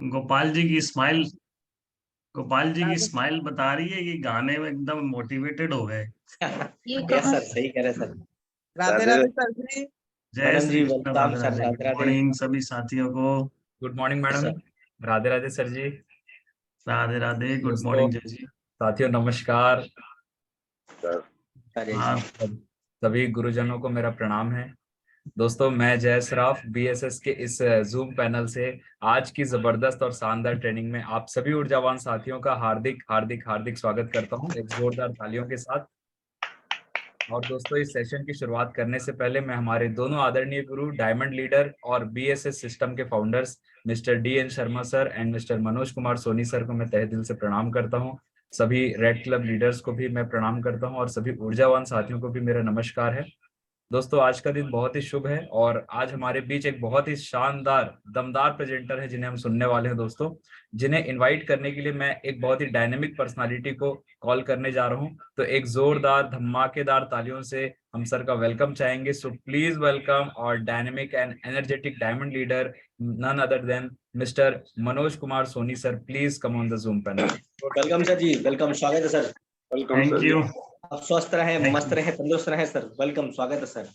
गोपाल जी की स्माइल गोपाल जी की राधे स्माइल बता रही है कि गाने में एकदम मोटिवेटेड हो गए। ये यस कौन? सर, सही कह रहे सर। राधे राधे राधे सर जी। जय madam Shri ji Krishna, welcome Radhe sir, Radhe, good Radhe Radhe. Morning सभी साथियों को। Good morning yes madam. Sir. Radhe Radhe sir ji. Radhe Radhe, good दोस्तों, मॉर्निंग जय जी। साथियों नमस्कार। सर। अरे हाँ, सभी गुरुजनों को मेरा प्रणाम है। दोस्तों, मैं जय श्राफ बीएसएस के इस जूम पैनल से आज की जबरदस्त और शानदार ट्रेनिंग में आप सभी ऊर्जावान साथियों का हार्दिक हार्दिक हार्दिक स्वागत करता हूं एक जोरदार तालियों के साथ। और दोस्तों, इस सेशन की शुरुआत करने से पहले मैं हमारे दोनों आदरणीय गुरु, डायमंड लीडर और बीएसएस सिस्टम के founders Mr DN Sharma sir and Mr Manoj Kumar Soni sir को मैं तहे दिल से प्रणाम करता हूं। सभी रेड क्लब लीडर्स को भी मैं प्रणाम करता हूं और सभी ऊर्जावान साथियों को भी मेरा नमस्कार है। दोस्तों, आज का दिन बहुत ही शुभ है और आज हमारे बीच एक बहुत ही शानदार दमदार प्रेजेंटर है जिन्हें हम सुनने वाले हैं। दोस्तों, जिन्हें इनवाइट करने के लिए मैं एक बहुत ही डायनेमिक पर्सनालिटी को कॉल करने जा रहा हूं, तो एक जोरदार धमाकेदार तालियों से हम सर का वेलकम चाहेंगे। सो प्लीज वेलकम और dynamic and energetic diamond leader, none other than Mr Manoj Kumar Soni sir. Please come on the zoom panel. Welcome sir ji, welcome, स्वागत है sir. Welcome thank sir ji. You, आप स्वस्थ रहें, थैंक मस्त रहें, तंदुरुस्त रहें सर। वेलकम, स्वागत है sir.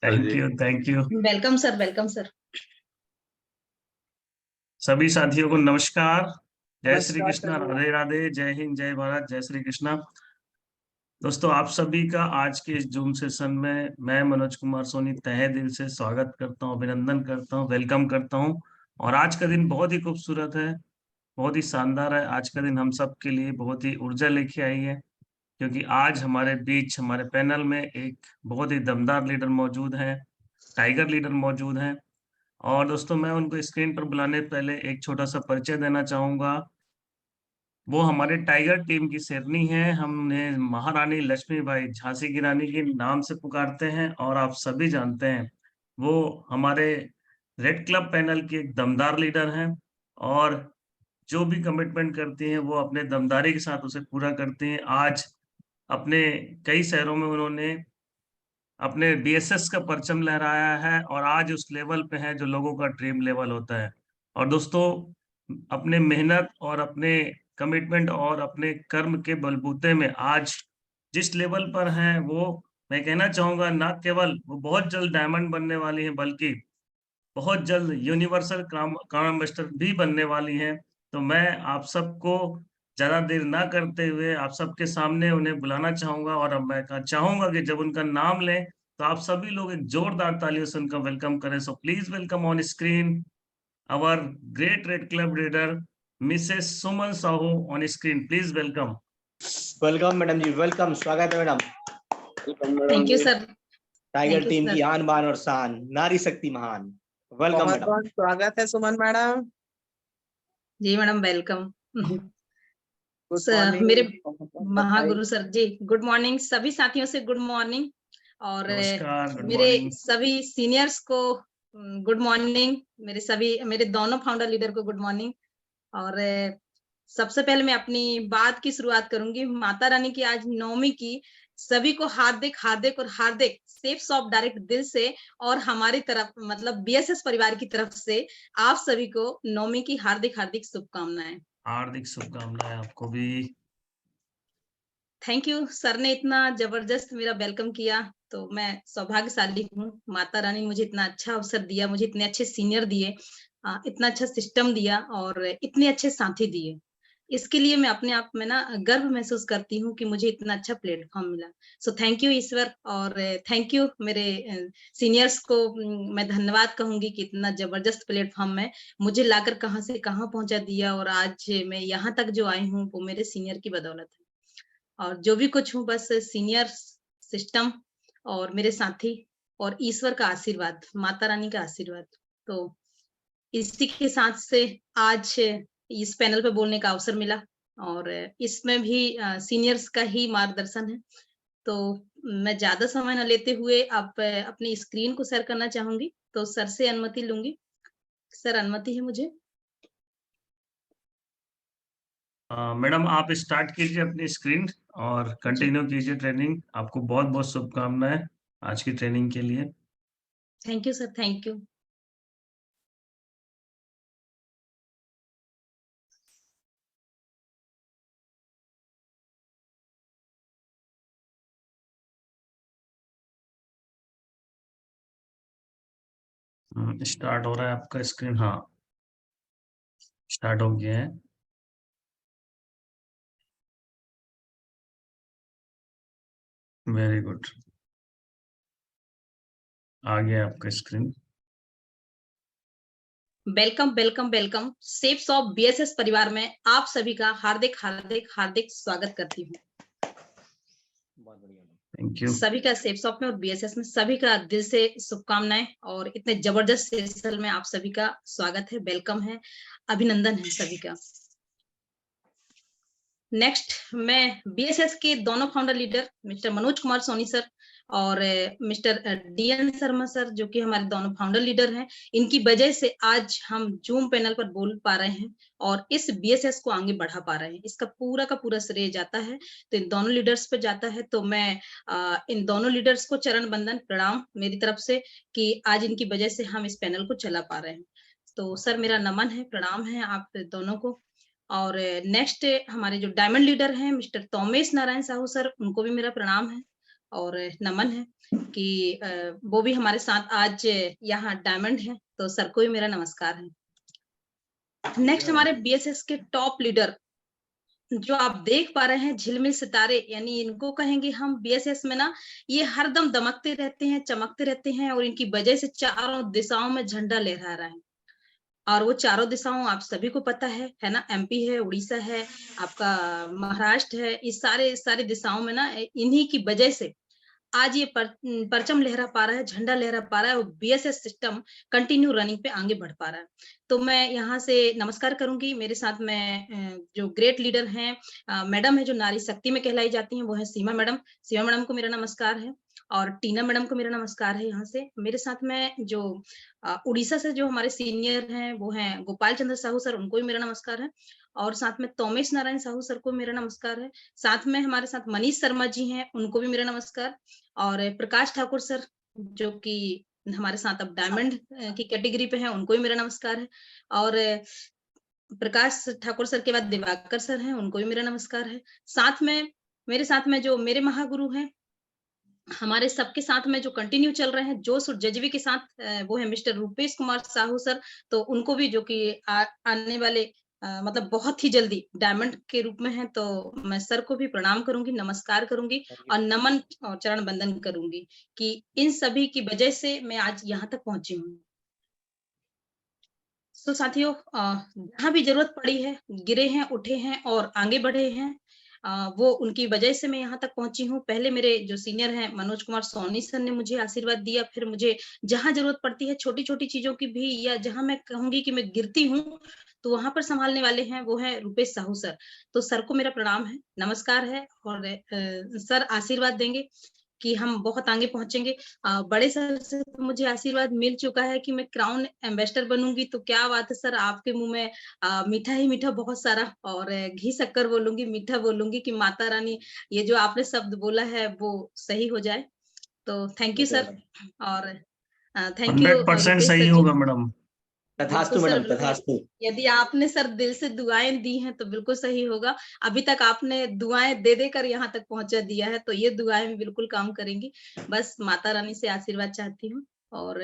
Thank you, thank you. Welcome sir, welcome sir. सभी साथियों को नमस्कार, जय श्री नमस्कार कृष्णा, सर। राधे राधे, जय हिंद, जय भारत, जय श्री कृष्णा। दोस्तों, आप सभी का आज के इस जूम सेशन में मैं मनोज कुमार सोनी तहे दिल से स्वागत करता हूं, अभिनंदन करता हूं, वेलकम करता हूं। और आज का दिन बहुत ही खूबसूरत है, बहुत ही शानदार है। आज का दिन हम सब के लिए बहुत ही ऊर्जा लेके आई है, क्योंकि आज हमारे बीच, हमारे पैनल में एक बहुत ही दमदार लीडर मौजूद हैं, टाइगर लीडर मौजूद हैं। और दोस्तों, मैं उनको स्क्रीन पर बुलाने से पहले एक छोटा सा परिचय देना चाहूंगा। वो हमारे टाइगर टीम की शेरनी है, हम उन्हें महारानी लक्ष्मीबाई झांसी की रानी के नाम से पुकारते हैं। और आप सभी जानते हैं, वो हमारे रेड क्लब पैनल की एक दमदार लीडर हैं, और जो भी कमिटमेंट करती हैं वो अपने दमदारी के साथ उसे पूरा करती हैं। आज अपने कई शहरों में उन्होंने अपने बीएसएस का परचम लहराया है, और आज उस लेवल पे है जो लोगों का ड्रीम लेवल होता है। और दोस्तों, अपने मेहनत और अपने कमिटमेंट और अपने कर्म के बलबूते में आज जिस लेवल पर हैं, वो मैं कहना चाहूंगा, ना केवल वो बहुत जल्द डायमंड बनने वाली हैं, बल्कि बहुत जल्द यूनिवर्सल क्राउन एम्बेसडर भी बनने वाली हैं। तो मैं आप सबको ज्यादा देर ना करते हुए आप सबके सामने उन्हें बुलाना चाहूंगा, और अब मैं चाहूंगा कि जब उनका नाम लें तो आप सभी लोग एक जोरदार तालियों से उनका वेलकम करें। So please welcome on screen our great red club leader Mrs Suman Sahu on screen. Please welcome. Welcome madam ji, welcome, स्वागत है madam. Welcome madam thank you ji. Sir. Tiger thank you team sir. की आन बान और शान, नारी शक्ति महान। वेलकम बहुत मैडम। बहुत स्वागत है सुमन मैडम। जी मैडम, वेलकम। Good morning. मेरे महागुरु सर जी, गुड मॉर्निंग। सभी साथियों से गुड मॉर्निंग, और नमस्कार, गुड मेरे मॉर्निंग। सभी सीनियर्स को गुड मॉर्निंग। मेरे दोनों फाउंडर लीडर को गुड मॉर्निंग। और सबसे पहले मैं अपनी बात की शुरुआत करूंगी माता रानी की आज नवमी की। सभी को हार्दिक हार्दिक और हार्दिक सेफ सॉफ्ट डायरेक्ट दिल से, और हमारी तरफ मतलब बीएसएस परिवार की तरफ से आप सभी को नवमी की हार्दिक हार्दिक शुभकामनाएं। हार्दिक शुभकामनाएं आपको भी। Thank you. सर ने इतना जबरदस्त मेरा वेलकम किया, तो मैं सौभाग्यशाली हूँ। माता रानी मुझे इतना अच्छा अवसर दिया, मुझे इतने अच्छे सीनियर दिए, इतना अच्छा सिस्टम दिया, और इतने अच्छे साथी दिए। इसके लिए मैं अपने आप में ना गर्व महसूस करती हूँ कि मुझे इतना अच्छा प्लेटफॉर्म मिला। सो थैंक यू ईश्वर, और थैंक यू मेरे सीनियर्स को। मैं धन्यवाद कहूंगी कि इतना जबरदस्त प्लेटफॉर्म में मुझे लाकर कहाँ से कहाँ पहुंचा दिया, और आज मैं यहाँ तक जो आई हूँ वो मेरे सीनियर की बदौलत है। और जो भी कुछ हूँ बस सीनियर, सिस्टम और मेरे साथी और ईश्वर का आशीर्वाद, माता रानी का आशीर्वाद। तो इसी के साथ से आज इस पैनल पे बोलने का अवसर मिला, और इसमें भी सीनियर्स का ही मार्गदर्शन है। तो मैं ज्यादा समय न लेते हुए आप अपनी स्क्रीन को शेयर करना चाहूंगी, तो सर से अनुमति लूंगी। सर, अनुमति है मुझे? मैडम, आप स्टार्ट कीजिए अपनी स्क्रीन और कंटिन्यू कीजिए ट्रेनिंग। आपको बहुत बहुत शुभकामनाएं आज की ट्रेनिंग के लिए। Thank you sir, thank you. Start हो रहा है आपका स्क्रीन। हाँ, स्टार्ट हो गया है। वेरी गुड, आ गया आपका screen. Welcome welcome welcome safes of BSS परिवार में आप सभी का हार्दिक हार्दिक हार्दिक स्वागत करती हूँ। बहुत बढ़िया मैडम। Thank you. सभी का सेफ्स ऑफ में और बीएसएस में सभी का दिल से शुभकामनाएं और इतने जबरदस्त सेशन में आप सभी का स्वागत है, वेलकम है, अभिनंदन है सभी का। नेक्स्ट, मैं बीएसएस के दोनों founder leader mister Manoj Kumar Soni sir और मिस्टर डीएन शर्मा सर, जो कि हमारे दोनों फाउंडर लीडर हैं, इनकी वजह से आज हम जूम पैनल पर बोल पा रहे हैं और इस बीएसएस को आगे बढ़ा पा रहे हैं। इसका पूरा का पूरा श्रेय जाता है तो इन दोनों लीडर्स पे जाता है। तो मैं इन दोनों लीडर्स को चरण बंदन प्रणाम मेरी तरफ से कि आज इनकी वजह से हम इस पैनल को चला पा रहे हैं। तो सर मेरा नमन है, प्रणाम है आप दोनों को। और नेक्स्ट हमारे जो डायमंड लीडर हैं मिस्टर तोमेश नारायण साहू सर, उनको भी मेरा प्रणाम है और नमन है कि वो भी हमारे साथ आज यहाँ डायमंड है, तो सर को भी मेरा नमस्कार है। नेक्स्ट हमारे बीएसएस के टॉप लीडर जो आप देख पा रहे हैं, झिलमिल सितारे, यानी इनको कहेंगे हम बीएसएस में ना, ये हरदम दमकते रहते हैं, चमकते रहते हैं और इनकी वजह से चारों दिशाओं में झंडा लहरा रहा है। और वो चारों दिशाओं आप सभी को पता है ना, एमपी है, उड़ीसा है, आपका महाराष्ट्र है, इस सारे दिशाओं में ना इन्हीं की वजह से आज ये परचम लहरा पा रहा है, झंडा लहरा पा रहा है और बीएसएस सिस्टम कंटिन्यू रनिंग पे आगे बढ़ पा रहा है। तो मैं यहाँ से नमस्कार करूंगी। मेरे साथ में जो ग्रेट लीडर हैं, मैडम है जो नारी शक्ति में कहलाई जाती हैं, वो है सीमा मैडम। सीमा मैडम को मेरा नमस्कार है और टीना मैडम को मेरा नमस्कार है। यहाँ से मेरे साथ में जो उड़ीसा से जो हमारे सीनियर हैं वो हैं गोपाल चंद्र साहू सर, उनको भी मेरा नमस्कार है। और साथ में तोमेश नारायण साहू सर को मेरा नमस्कार है। साथ में हमारे साथ मनीष शर्मा जी हैं, उनको भी मेरा नमस्कार। और प्रकाश ठाकुर सर जो कि हमारे साथ अब डायमंड की कैटेगरी पे हैं, उनको भी मेरा नमस्कार है। और प्रकाश ठाकुर सर के बाद दिवाकर सर हैं, उनको भी मेरा नमस्कार है। साथ में मेरे साथ में जो मेरे महागुरु हैं, हमारे सबके साथ में जो कंटिन्यू चल रहे हैं जोश और जज्बे के साथ, वो है मिस्टर रूपेश कुमार साहू सर। तो उनको भी जो कि आने वाले मतलब बहुत ही जल्दी डायमंड के रूप में है, तो मैं सर को भी प्रणाम करूंगी, नमस्कार करूंगी और नमन और चरण बंदन करूंगी कि इन सभी की वजह से मैं आज यहाँ तक पहुंची हूँ। तो साथियों, जहाँ भी जरूरत पड़ी है, गिरे हैं, उठे हैं और आगे बढ़े हैं, वो उनकी वजह से मैं यहाँ तक पहुंची हूँ। पहले मेरे जो सीनियर हैं मनोज कुमार सोनी सर ने मुझे आशीर्वाद दिया, फिर मुझे जहाँ जरूरत पड़ती है छोटी छोटी चीजों की भी, या जहाँ मैं कहूंगी कि मैं गिरती हूँ तो वहां पर संभालने वाले हैं, वो है रूपेश साहू सर। तो सर को मेरा प्रणाम है, नमस्कार है और सर आशीर्वाद देंगे कि हम बहुत आगे पहुंचेंगे। बड़े सर से तो मुझे आशीर्वाद मिल चुका है कि मैं क्राउन एम्बेसडर बनूंगी, तो क्या बात है सर, आपके मुंह में मीठा ही मीठा बहुत सारा और घी शक्कर बोलूंगी, मीठा बोलूंगी कि माता रानी ये जो आपने शब्द बोला है वो सही हो जाए। तो थैंक यू सर और थैंक यू 100% रूपेश सही सर जी। होगा मैडम। तथास्तु बिल्कुल सर, मैडम, बिल्कुल। तथास्तु। यदि आपने सर दिल से दुआएं दी हैं तो बिल्कुल सही होगा। अभी तक आपने दुआएं दे देकर यहाँ तक पहुंचा दिया है, तो ये दुआएं भी बिल्कुल काम करेंगी। बस माता रानी से आशीर्वाद चाहती हूँ। और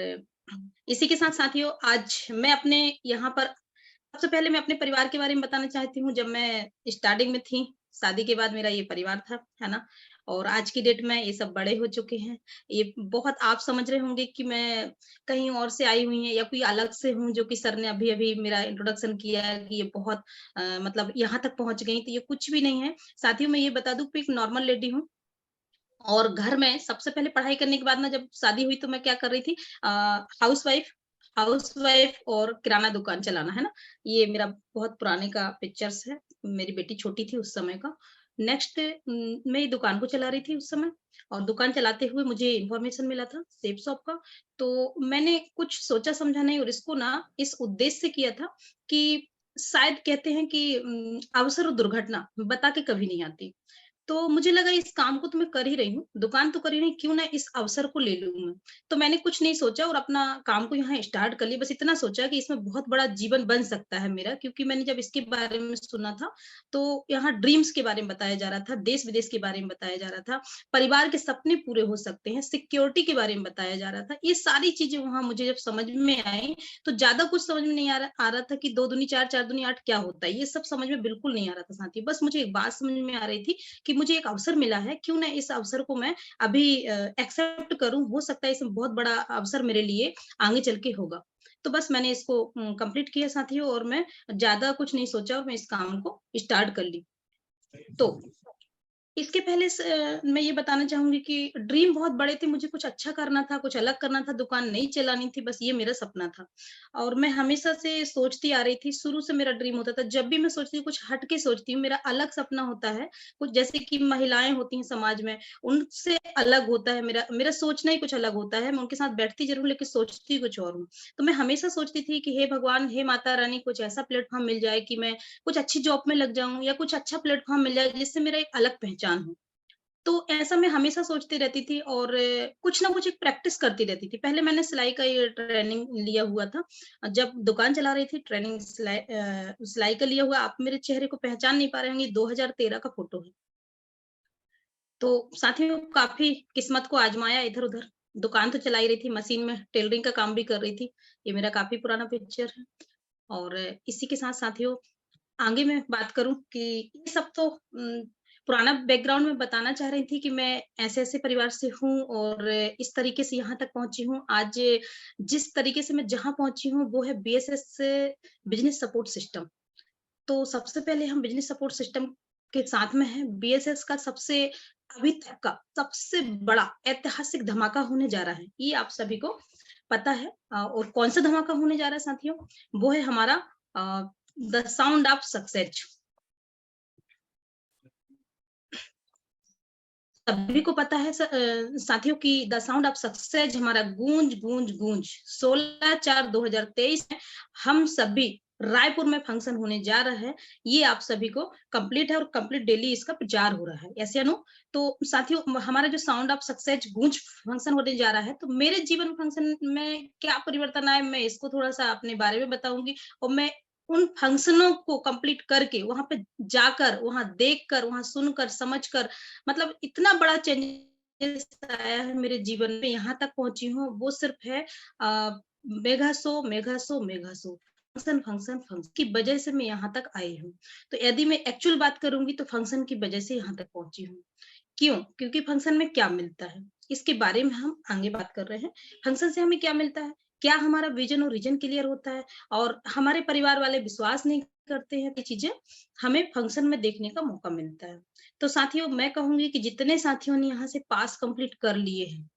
इसी के साथ साथियों, आज मैं अपने यहाँ पर सबसे पहले मैं अपने परिवार के बारे में बताना चाहती हूँ। जब मैं स्टार्टिंग में थी, शादी के बाद मेरा ये परिवार था, है ना, और आज की डेट में ये सब बड़े हो चुके हैं। ये बहुत आप समझ रहे होंगे कि मैं कहीं और से आई हुई है या कोई अलग से हूँ, जो कि सर ने अभी अभी मेरा इंट्रोडक्शन किया है कि ये बहुत मतलब यहाँ तक पहुंच गई, तो ये कुछ भी नहीं है। साथियों मैं ये बता दूं कि एक नॉर्मल लेडी हूँ और घर में सबसे पहले पढ़ाई करने के बाद ना, जब शादी हुई तो मैं क्या कर रही थी, हाउसवाइफ और किराना दुकान चलाना, है ना। ये मेरा बहुत पुराने का पिक्चर्स है, मेरी बेटी छोटी थी उस समय का। नेक्स्ट, मैं ये दुकान को चला रही थी उस समय और दुकान चलाते हुए मुझे इन्फॉर्मेशन मिला था सेफ शॉप का। तो मैंने कुछ सोचा समझा नहीं और इसको ना इस उद्देश्य से किया था कि शायद कहते हैं कि अवसर और दुर्घटना बता के कभी नहीं आती। तो मुझे लगा इस काम को तो मैं कर ही रही हूँ, दुकान तो कर ही रही, क्यों ना इस अवसर को ले लूँ मैं। तो मैंने कुछ नहीं सोचा और अपना काम को यहाँ स्टार्ट कर लिया। बस इतना सोचा कि इसमें बहुत बड़ा जीवन बन सकता है मेरा, क्योंकि मैंने जब इसके बारे में सुना था, तो यहाँ ड्रीम्स के बारे में बताया जा रहा था, देश-विदेश के बारे में बताया जा रहा था, परिवार के सपने पूरे हो सकते हैं, सिक्योरिटी के बारे में बताया जा रहा था। ये सारी चीज़ें वहाँ मुझे जब समझ में आई, तो ज़्यादा कुछ समझ में नहीं आ रहा था कि 2 दूनी 4, 4 दूनी 8 क्या होता है? ये सब समझ में बिल्कुल नहीं आ रहा था साथियों। बस मुझे एक बात समझ में आ रही थी कि मुझे एक अवसर मिला है, क्यों ना इस अवसर को मैं अभी एक्सेप्ट करूँ, हो सकता है इसमें बहुत बड़ा अवसर मेरे लिए आगे चल के होगा। तो बस मैंने इसको कंप्लीट किया साथियों, और मैं ज़्यादा कुछ नहीं सोचा और मैं इस काम को स्टार्ट कर ली। तो इसके पहले मैं ये बताना चाहूँगी कि ड्रीम बहुत बड़े थे, मुझे कुछ अच्छा करना था, कुछ अलग करना था, दुकान नहीं चलानी थी, बस ये मेरा सपना था। और मैं हमेशा से सोचती आ रही थी, शुरू से मेरा ड्रीम होता था, जब भी मैं सोचती हूँ, कुछ हट के सोचती हूँ, मेरा अलग सपना होता है, कुछ जैसे कि महिलाएँ होती हैं समाज में, उनसे अलग होता है मेरा मेरा सोचना ही कुछ अलग होता है, मैं उनके साथ बैठती ज़रूर लेकिन सोचती कुछ और हूँ। तो मैं हमेशा सोचती थी कि हे भगवान, हे माता रानी, कुछ ऐसा प्लेटफ़ॉर्म मिल जाए कि मैं कुछ अच्छी जॉब में लग जाऊँ या कुछ अच्छा प्लेटफ़ॉर्म मिल जाए जिससे मेरा एक अलग पहचान हो। तो ऐसा मैं हमेशा सोचती रहती थी और कुछ ना कुछ एक प्रैक्टिस करती रहती थी। पहले मैंने सिलाई का ये ट्रेनिंग लिया हुआ था। जब दुकान चला रही थी, ट्रेनिंग सिलाई का लिया हुआ। आप मेरे चेहरे को पहचान नहीं पा रहे होंगे, 2013 का फ़ोटो है। तो साथियों, काफ़ी किस्मत को आज़माया इधर-उधर। दुकान तो चला ही रही थी, मशीन में टेलरिंग का काम भी कर रही थी। ये मेरा काफ़ी पुराना पिक्चर है। और इसी के साथ साथियों, आगे मैं बात करूँ कि ये सब तो पुराना बैकग्राउंड में बताना चाह रही थी कि मैं ऐसे-ऐसे परिवार से हूँ और इस तरीके से यहाँ तक पहुँची हूँ। आज जिस तरीके से मैं जहाँ पहुँची हूँ, वो है बीएसएस बिज़नेस सपोर्ट सिस्टम। तो सबसे पहले हम बिज़नेस सपोर्ट सिस्टम के साथ में हैं। बीएसएस का सबसे अभी तक का सबसे बड़ा ऐतिहासिक धमाका होने जा रहा है। ये आप सभी को पता है। और कौन-सा धमाका होने जा रहा है साथियों? वो है हमारा द साउंड ऑफ सक्सेस। सभी को पता है साथियों कि द साउंड ऑफ सक्सेस हमारा गूंज गूंज गूंज 16/4/2023 में हम सभी रायपुर में फंक्शन होने जा रहा है। ये आप सभी को कंप्लीट है और कंप्लीट डेली इसका प्रचार हो रहा है। ऐसे अनु, तो साथियों, हमारा जो साउंड ऑफ सक्सेस गूंज फंक्शन होने जा रहा है, तो मेरे जीवन फंक्शन में क्या परिवर्तन आए, मैं इसको थोड़ा सा अपने बारे में बताऊंगी। और मैं उन फंक्शनों को कंप्लीट करके वहां पे जाकर, वहां देखकर, वहां सुनकर, समझकर, मतलब इतना बड़ा चेंजेस आया है मेरे जीवन में, यहाँ तक पहुँची हूँ, वो सिर्फ है mega show, mega show, mega show, function, function, function की वजह से मैं यहाँ तक आई हूँ। तो यदि मैं एक्चुअल बात करूँगी तो फंक्शन की वजह से यहाँ तक पहुँची हूँ। क्यों? क्योंकि फंक्शन में क्या मिलता है, इसके बारे में हम आगे बात कर रहे हैं। फंक्शन से हमें क्या मिलता है? क्या हमारा विज़न और रीजन क्लियर होता है? और हमारे परिवार वाले विश्वास नहीं करते हैं, ये चीज़ें हमें फंक्शन में देखने का मौका मिलता है। तो साथियों, मैं कहूँगी कि जितने साथियों ने यहाँ से पास कंप्लीट कर लिए हैं,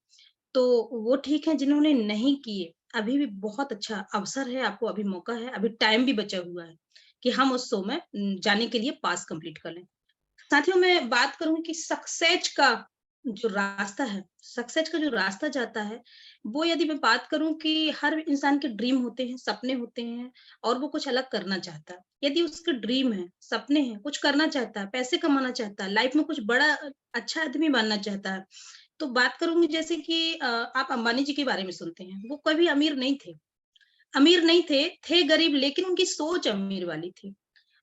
तो वो ठीक है, जिन्होंने नहीं किए, अभी भी बहुत अच्छा अवसर है, आपको अभी मौका है, अभी टाइम भी बचा हुआ है कि हम उस शो में जाने के लिए पास कंप्लीट कर लें। साथियों, मैं बात करूँ कि सक्सेस का जो रास्ता जाता है, वो यदि मैं बात करूँ कि हर इंसान के ड्रीम होते हैं, सपने होते हैं और वो कुछ अलग करना चाहता है। यदि उसके ड्रीम है, सपने हैं, कुछ करना चाहता है, पैसे कमाना चाहता है, लाइफ में कुछ बड़ा अच्छा आदमी बनना चाहता है, तो बात करूँगी जैसे कि आप अंबानी जी के बारे में सुनते हैं, वो कभी अमीर नहीं थे, थे गरीब, लेकिन उनकी सोच अमीर वाली थी।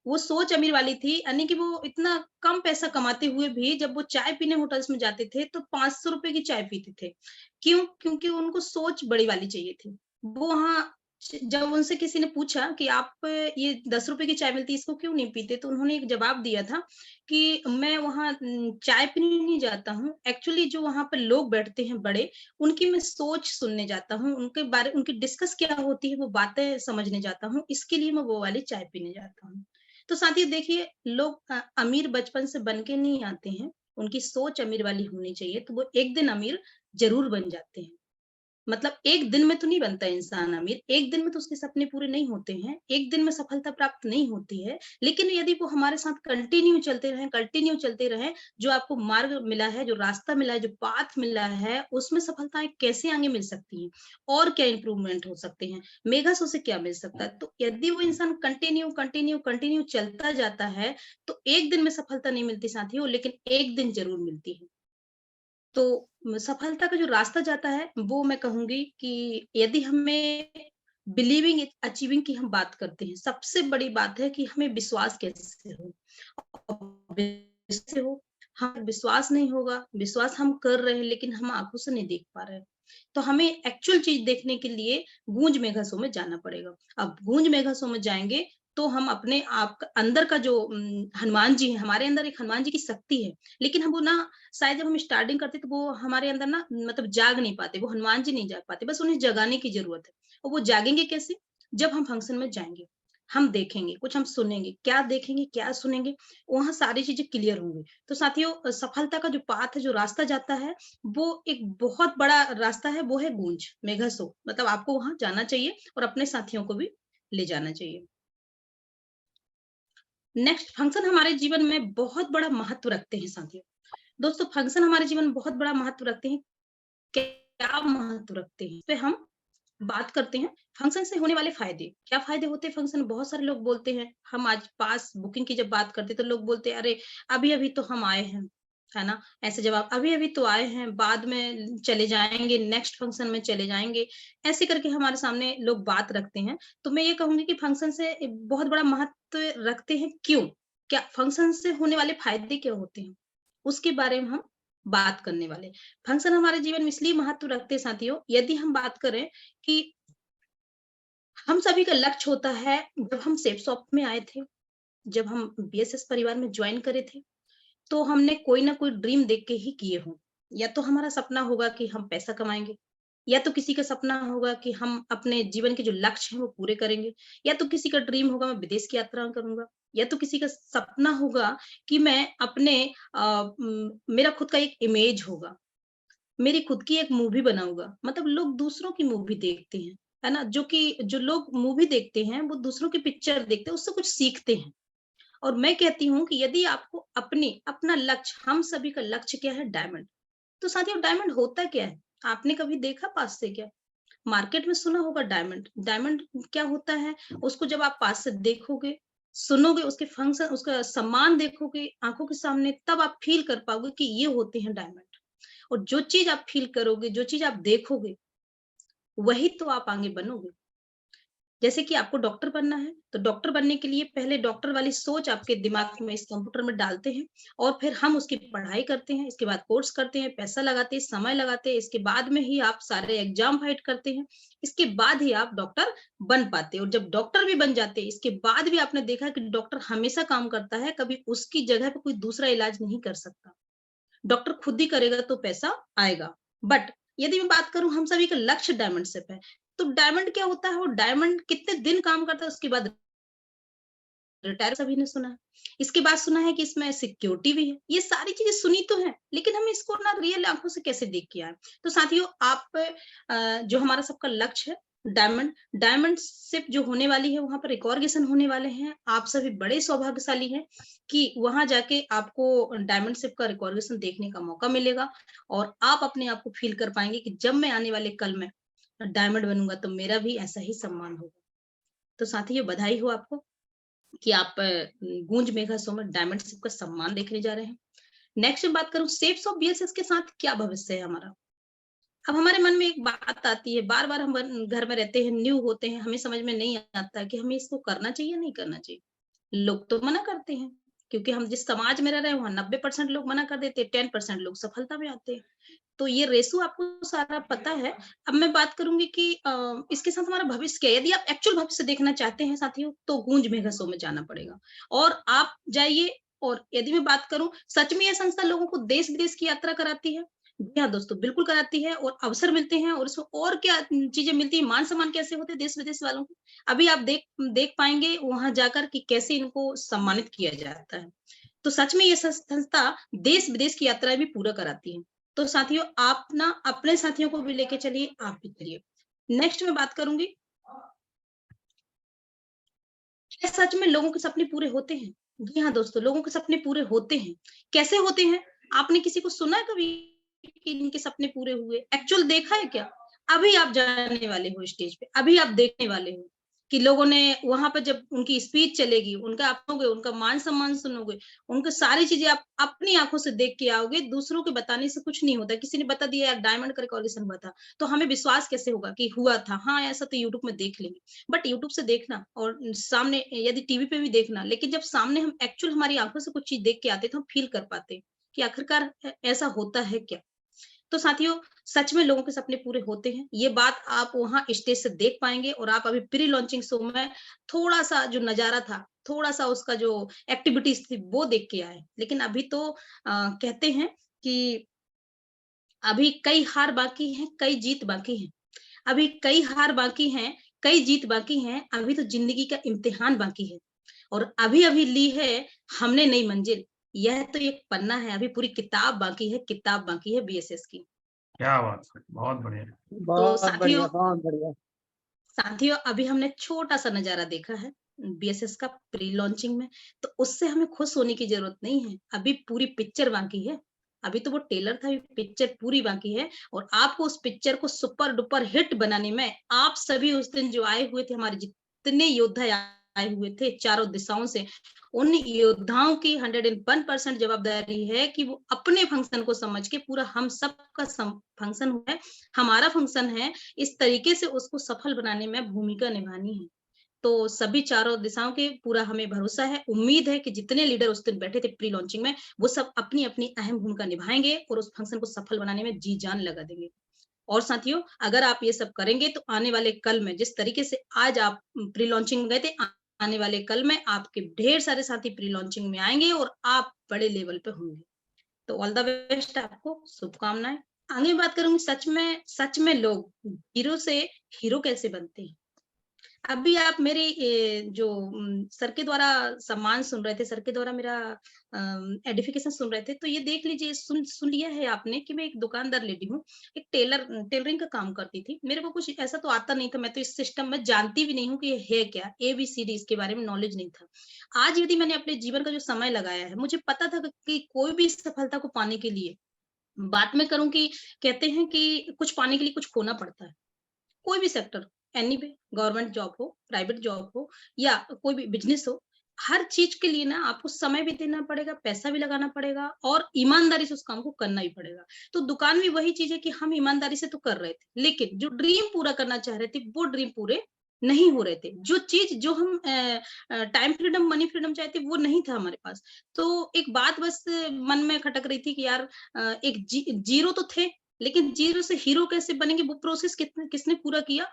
वो सोच अमीर वाली थी, यानी कि वो इतना कम पैसा कमाते हुए भी जब वो चाय पीने होटल्स में जाते थे, तो ₹500 की चाय पीते थे। क्यों? क्योंकि उनको सोच बड़ी वाली चाहिए थी। वो वहाँ जब उनसे किसी ने पूछा कि आप ये ₹10 की चाय मिलती है, इसको क्यों नहीं पीते? तो उन्होंने एक जवाब दिया था कि मैं वहाँ चाय पीने नहीं जाता हूँ, एक्चुअली जो वहाँ पे लोग बैठते हैं बड़े, उनकी मैं सोच सुनने जाता हूँ, उनकी डिस्कस क्या होती है, वो बातें समझने जाता हूँ, इसके लिए मैं वो वाली चाय पीने जाता हूँ। तो साथियों, देखिए, लोग अमीर बचपन से बन के नहीं आते हैं, उनकी सोच अमीर वाली होनी चाहिए, तो वो एक दिन अमीर ज़रूर बन जाते हैं। मतलब एक दिन में तो नहीं बनता इंसान अमीर, एक दिन में तो उसके सपने पूरे नहीं होते हैं, एक दिन में सफलता प्राप्त नहीं होती है। लेकिन यदि वो हमारे साथ कंटिन्यू चलते रहें, जो आपको मार्ग मिला है, जो रास्ता मिला है, जो पाथ मिला है, उसमें सफलताएँ कैसे आगे मिल सकती हैं? और क्या इम्प्रूवमेंट हो सकते हैं? मेघा शो से क्या मिल सकता है? तो यदि वो इंसान कंटिन्यू चलता जाता है, तो एक दिन में सफलता नहीं मिलती साथियों, लेकिन एक दिन ज़रूर मिलती है। तो सफलता का जो रास्ता जाता है, वो मैं कहूँगी कि यदि हमें बिलीविंग इन अचीविंग की हम बात करते हैं, सबसे बड़ी बात है कि हमें विश्वास कैसे हो? कैसे हो? हाँ, विश्वास नहीं होगा, विश्वास हम कर रहे हैं लेकिन हम आँखों से नहीं देख पा रहे हैं। तो हमें एक्चुअल चीज़ देखने के लिए गूंज मेघा शो में जाना पड़ेगा। अब गूंज मेघा शो में जाएँगे तो हम अपने आप का अंदर का जो हनुमान जी हैं, हमारे अंदर एक हनुमान जी की शक्ति है, लेकिन हम वो ना शायद जब हम स्टार्टिंग करते तो वो हमारे अंदर ना मतलब जाग नहीं पाते, वो हनुमान जी नहीं जाग पाते, बस उन्हें जगाने की ज़रूरत है। और वो जागेंगे कैसे? जब हम फंक्शन में जाएँगे, हम देखेंगे, कुछ हम सुनेंगे, क्या देखेंगे, क्या सुनेंगे, वहाँ सारी चीज़ें क्लियर होंगी। तो साथियों सफलता का जो पाथ है, जो रास्ता जाता है, वो एक बहुत बड़ा रास्ता है, वो है गूंज, मेघा शो। मतलब आपको वहाँ जाना चाहिए और अपने साथियों को भी ले जाना चाहिए। नेक्स्ट फंक्शन हमारे जीवन में बहुत बड़ा महत्व रखते हैं साथियों। दोस्तों फंक्शन हमारे जीवन में बहुत बड़ा महत्व रखते हैं। क्या महत्व रखते हैं? इस पे हम बात करते हैं। फंक्शन से होने वाले फायदे। क्या फायदे होते हैं फंक्शन? बहुत सारे लोग बोलते हैं। हम आज पास बुकिंग की जब बात करते हैं तो लोग बोलते हैं अरे अभी-अभी तो हम आए हैं, है ना? ऐसे जवाब अभी-अभी तो आए हैं, बाद में चले जाएँगे, नेक्स्ट फंक्शन में चले जाएँगे। ऐसे करके हमारे सामने लोग बात रखते हैं। तो मैं ये कहूँगी कि फंक्शन से बहुत बड़ा महत्व रखते हैं, क्यों? क्या फंक्शन से होने वाले फायदे क्या होते हैं? उसके बारे में हम बात करने वाले हैं। फंक्शन हमारे जीवन में इसलिए महत्व रखते हैं साथियों, यदि हम बात करें कि हम सभी का लक्ष्य होता है जब हम सेफ शॉप में आए थे, जब हम बीएसएस परिवार में जॉइन करे थे, तो हमने कोई ना कोई ड्रीम देख के ही किए हों। या तो हमारा सपना होगा कि हम पैसा कमाएँगे, या तो किसी का सपना होगा कि हम अपने जीवन के जो लक्ष्य हैं वो पूरे करेंगे, या तो किसी का ड्रीम होगा मैं विदेश की यात्रा करूँगा, या तो किसी का सपना होगा कि मैं अपने मेरा खुद का एक इमेज होगा। मेरी खुद की एक मूवी बनाऊँगा। मतलब लोग दूसरों की मूवी देखते हैं, है ना? जो लोग मूवी देखते हैं, वो दूसरों की पिक्चर देखते हैं, उससे कुछ सीखते हैं। और मैं कहती हूँ कि यदि आपको अपना लक्ष्य हम सभी का लक्ष्य क्या है? डायमंड। तो साथियों डायमंड होता क्या है? आपने कभी देखा पास से क्या? मार्केट में सुना होगा डायमंड। डायमंड क्या होता है? उसको जब आप पास से देखोगे, सुनोगे, उसके फंक्शन उसका सम्मान देखोगे आँखों के सामने, तब आप फ़ील कर पाओगे कि ये होते हैं डायमंड। और जो चीज़ आप फ़ील करोगे, जो चीज़ आप देखोगे, वही तो आप आगे बनोगे। जैसे कि आपको डॉक्टर बनना है, तो डॉक्टर बनने के लिए पहले डॉक्टर वाली सोच आपके दिमाग में इस कंप्यूटर में डालते हैं और फिर हम उसकी पढ़ाई करते हैं, इसके बाद कोर्स करते हैं, पैसा लगाते हैं, समय लगाते हैं, इसके बाद में ही आप सारे एग्ज़ाम फाइट करते हैं, इसके बाद ही आप डॉक्टर बन पाते हैं और जब डॉक्टर भी बन जाते हैं, इसके बाद भी आपने देखा कि डॉक्टर हमेशा काम करता है, कभी उसकी जगह पे कोई दूसरा इलाज नहीं कर सकता। डॉक्टर खुद ही करेगा तो पैसा आएगा। बट यदि मैं बात करूँ हम सभी का लक्ष्य डायमंड शिप है, तो डायमंड क्या होता है? वो डायमंड कितने दिन काम करता है उसके बाद रिटायर सभी ने सुना है। इसके बाद सुना है कि इसमें सिक्योरिटी भी है। ये सारी चीज़ें सुनी तो हैं, लेकिन हम इसको ना रियल आँखों से कैसे देख के आएँ? तो साथियों आप जो हमारा सबका लक्ष्य है डायमंड, डायमंड शिप जो होने वाली है वहाँ पर रिकॉर्गेशन होने वाले हैं। आप सभी बड़े सौभाग्यशाली हैं कि वहाँ जाके आपको डायमंड शिप का रिकॉर्गेशन देखने का मौका मिलेगा और आप अपने आप को फ़ील कर पाएँगे कि जब मैं आने वाले कल में डायमंड बनूँगा तो मेरा भी ऐसा ही सम्मान होगा। तो साथियों बधाई हो आपको। कि आप गूंज मेघा शो में डायमंड शिप का सम्मान देखने जा रहे हैं। नेक्स्ट मैं बात करूँ शेप्स ऑफ बीएसएस के साथ क्या भविष्य है हमारा? अब हमारे मन में एक बात आती है, बार-बार हम घर में रहते हैं, न्यू होते हैं, हमें समझ में नहीं आता कि हमें इसको करना चाहिए या नहीं करना चाहिए। लोग तो मना करते हैं, क्योंकि हम जिस समाज में रह रहे हैं वहाँ 90% लोग मना कर देते हैं, 10% लोग सफलता में आते हैं। तो ये रेशो आपको सारा पता है। अब मैं बात करूँगी कि इसके साथ हमारा भविष्य क्या है? यदि आप एक्चुअल भविष्य देखना चाहते हैं साथियों, तो गूंज मेघा शो में जाना पड़ेगा और आप जाइए और यदि मैं बात करूँ, सच में ये संस्था लोगों को देश-विदेश की यात्रा कराती है? जी हाँ, दोस्तों बिल्कुल कराती है और अवसर मिलते हैं और इसमें और क्या चीज़ें मिलती हैं, मान-सम्मान कैसे होते हैं देश-विदेश वालों को। अभी आप देख पाएँगे वहाँ जाकर कि कैसे इनको सम्मानित किया जाता है। तो सच में ये संस्था देश-विदेश की यात्राएँ भी पूरा कराती है। तो साथियों आप ना अपने साथियों को भी लेके चलिए, आप भी चलिए। नेक्स्ट मैं बात करूंगी, क्या सच में लोगों के सपने पूरे होते हैं? जी हाँ दोस्तों, लोगों के सपने पूरे होते हैं। कैसे होते हैं? आपने किसी को सुना है कभी कि इनके सपने पूरे हुए? एक्चुअल देखा है क्या? अभी आप जाने वाले हो स्टेज पे, अभी आप देखने वाले हो कि लोगों ने वहां पर जब उनकी स्पीच चलेगी, उनका आप सुनोगे, उनका मान सम्मान सुनोगे, उनकी सारी चीजें आप अपनी आंखों से देख के आओगे। दूसरों के बताने से कुछ नहीं होता। किसी ने बता दिया यार डायमंड का रिकॉर्डेशन हुआ था, तो हमें विश्वास कैसे होगा कि हुआ था? हाँ, ऐसा तो यूट्यूब में देख लेंगे। बट यूट्यूब से देखना और सामने यदि टीवी पे भी देखना, लेकिन जब सामने हम एक्चुअल हमारी आंखों से कुछ चीज देख के आते तो हम फील कर पाते कि आखिरकार ऐसा होता है क्या। तो साथियों, सच में लोगों के सपने पूरे होते हैं, ये बात आप वहां स्टेज से देख पाएंगे। और आप अभी प्री लॉन्चिंग शो में थोड़ा सा जो नजारा था, थोड़ा सा उसका जो एक्टिविटीज थी वो देख के आए। लेकिन अभी तो कहते हैं कि अभी कई हार बाकी हैं, कई जीत बाकी हैं। अभी कई हार बाकी हैं, कई जीत बाकी हैं, अभी तो जिंदगी का इम्तिहान बाकी है। और अभी-अभी ली है हमने नई मंजिल, यह तो एक पन्ना है, अभी पूरी किताब बाकी है, किताब बाकी है बीएसएस की। क्या बात है, बहुत बढ़िया। तो बहुत बढ़िया, साथियों बहुत बढ़िया। साथियों अभी हमने छोटा-सा नज़ारा देखा है बीएसएस का प्री लॉन्चिंग में, तो उससे हमें खुश होने की ज़रूरत नहीं है, अभी पूरी पिक्चर बाकी है। अभी तो वो ट्रेलर था, अभी पिक्चर पूरी बाकी है। और आपको उस पिक्चर को सुपर डुपर हिट बनाने में आप सभी उस दिन जो आए हुए थे, हमारे जितने योद्धा आए हुए थे चारों दिशाओं से, उन योद्धाओं की 101% जवाबदारी है कि वो अपने फंक्शन को समझ के, पूरा हम सबका फंक्शन है, हमारा फंक्शन है, इस तरीके से उसको सफल बनाने में भूमिका निभानी है। तो सभी चारों दिशाओं के पूरा हमें भरोसा है, उम्मीद है कि जितने लीडर उस दिन बैठे थे प्री लॉन्चिंग में, वो सब अपनी-अपनी अहम भूमिका निभाएँगे और उस फंक्शन को सफल बनाने में जी-जान लगा देंगे। और साथियों, अगर आप ये सब करेंगे तो आने वाले कल में जिस तरीके से आज आप प्री लॉन्चिंग में गए थे, आने वाले कल में आपके ढेर सारे साथी प्री लॉन्चिंग में आएँगे और आप बड़े लेवल पे होंगे। तो ऑल द बेस्ट आपको, शुभकामनाएँ। आगे बात करूँगी, सच में लोग ज़ीरो से हीरो कैसे बनते हैं? अभी आप मेरी जो सर के द्वारा सम्मान सुन रहे थे, सर के द्वारा मेरा एडिफिकेशन सुन रहे थे, तो ये देख लीजिए, सुन लिया है आपने कि मैं एक दुकानदार लेडी हूँ, एक टेलरिंग का काम करती थी। मेरे को कुछ ऐसा तो आता नहीं था, मैं तो इस सिस्टम में जानती भी नहीं हूँ कि ये है क्या, एबीसीडी इसके बारे में नॉलेज नहीं था। आज यदि मैंने अपने जीवन का जो समय लगाया है, मुझे पता था कि कोई भी सफलता को पाने के लिए, बात मैं करूँ कि कहते हैं कि कुछ पाने के लिए कुछ खोना पड़ता है। कोई भी sector, any way, government job हो, प्राइवेट जॉब हो या कोई भी बिज़नेस हो, हर चीज़ के लिए ना आपको समय भी देना पड़ेगा, पैसा भी लगाना पड़ेगा और ईमानदारी से उस काम को करना ही पड़ेगा। तो दुकान भी वही चीज़ है कि हम ईमानदारी से तो कर रहे थे, लेकिन जो ड्रीम पूरा करना चाह रहे थे, वो ड्रीम पूरे नहीं हो रहे थे। जो चीज़ जो हम टाइम फ्रीडम, मनी फ्रीडम चाहते, वो नहीं था हमारे पास। तो एक बात बस मन में खटक रही थी कि यार एक ज़ीरो तो थे, लेकिन ज़ीरो से हीरो कैसे बनेंगे, वो प्रोसेस किसने पूरा किया?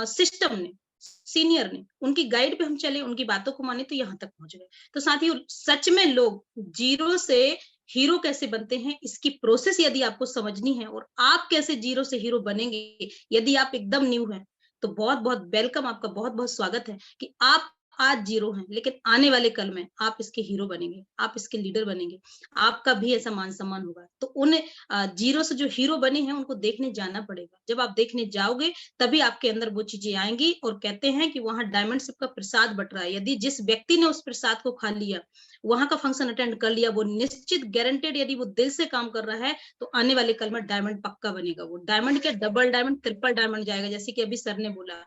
सिस्टम ने, सीनियर ने। उनकी गाइड पे हम चले, उनकी बातों को माने तो यहाँ तक पहुँच गए। तो साथियों, सच में लोग ज़ीरो से हीरो कैसे बनते हैं, इसकी प्रोसेस यदि आपको समझनी है और आप कैसे ज़ीरो से हीरो बनेंगे, यदि आप एकदम न्यू हैं, तो बहुत-बहुत वेलकम, आपका बहुत-बहुत स्वागत है कि आप आज ज़ीरो हैं, लेकिन आने वाले कल में आप इसके हीरो बनेंगे, आप इसके लीडर बनेंगे, आपका भी ऐसा मान-सम्मान होगा। तो उन ज़ीरो से जो हीरो बने हैं, उनको देखने जाना पड़ेगा। जब आप देखने जाओगे, तभी आपके अंदर वो चीज़ें आएँगी। और कहते हैं कि वहाँ डायमंड शिप का प्रसाद बँट रहा है। यदि जिस व्यक्ति ने उस प्रसाद को खा लिया, वहाँ का फंक्शन अटेंड कर लिया, वो निश्चित गारंटेड, यदि वो दिल से काम कर रहा है, तो आने वाले कल में डायमंड पक्का बनेगा वो। डायमंड क्या, डबल डायमंड, ट्रिपल डायमंड जाएगा। जैसे कि अभी सर ने बोला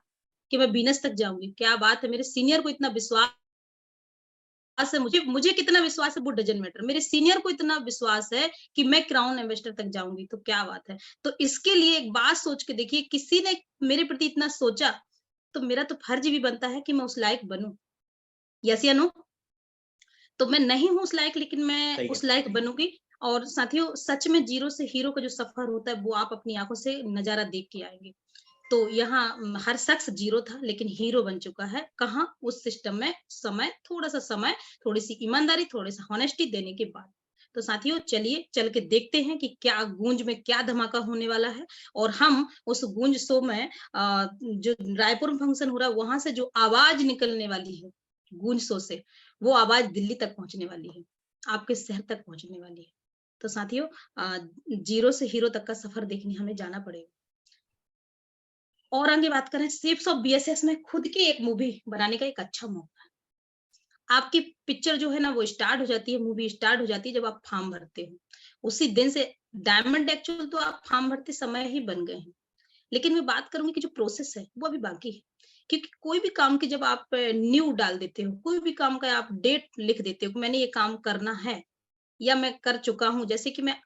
कि मैं वीनस तक जाऊँगी। क्या बात है! मेरे सीनियर को इतना विश्वास है, मुझे मुझे कितना विश्वास है वो डज़न्ट मैटर। मेरे सीनियर को इतना विश्वास है कि मैं क्राउन एम्बेसडर तक जाऊँगी, तो क्या बात है। तो इसके लिए एक बात सोच के देखिए, किसी ने मेरे प्रति इतना सोचा, तो मेरा तो फर्ज़ भी बनता है कि मैं उस लायक बनूँ। येस या नो? तो मैं नहीं हूँ उस लायक, लेकिन मैं सही उस है। लायक बनूँगी। और साथियों, सच में ज़ीरो से हीरो का जो सफ़र होता है, वो आप अपनी आँखों से नज़ारा देख के आएँगे। तो यहाँ हर शख्स ज़ीरो था, लेकिन हीरो बन चुका है। कहाँ? उस सिस्टम में थोड़ा-सा समय, थोड़ी-सी ईमानदारी, थोड़ा-सा हॉनेस्टी देने के बाद। तो साथियों, चलिए चल के देखते हैं कि क्या गूंज में क्या धमाका होने वाला है। और हम उस गूंज शो में जो रायपुर में फंक्शन हो रहा है, वहाँ से जो आवाज़ निकलने वाली है, गूंज शो से, वो आवाज़ दिल्ली तक पहुँचने वाली है, आपके शहर तक पहुँचने वाली है। तो साथियों जीरो से हीरो तक का सफर देखने हमें जाना पड़ेगा। और आगे बात करें शेप्स ऑफ बीएसएस में खुद की एक मूवी बनाने का एक अच्छा मौका है। आपकी पिक्चर जो है ना वो स्टार्ट हो जाती है, मूवी स्टार्ट हो जाती है जब आप फॉर्म भरते हो। उसी दिन से डायमंड एक्चुअल तो आप फॉर्म भरते समय ही बन गए हैं। लेकिन मैं बात करूंगी कि जो प्रोसेस है वो अभी बाकी है। क्योंकि कोई भी काम की जब आप न्यू डाल देते हो, कोई भी काम का आप डेट लिख देते हो कि मैंने ये काम करना है या मैं कर चुका हूँ। जैसे कि मैं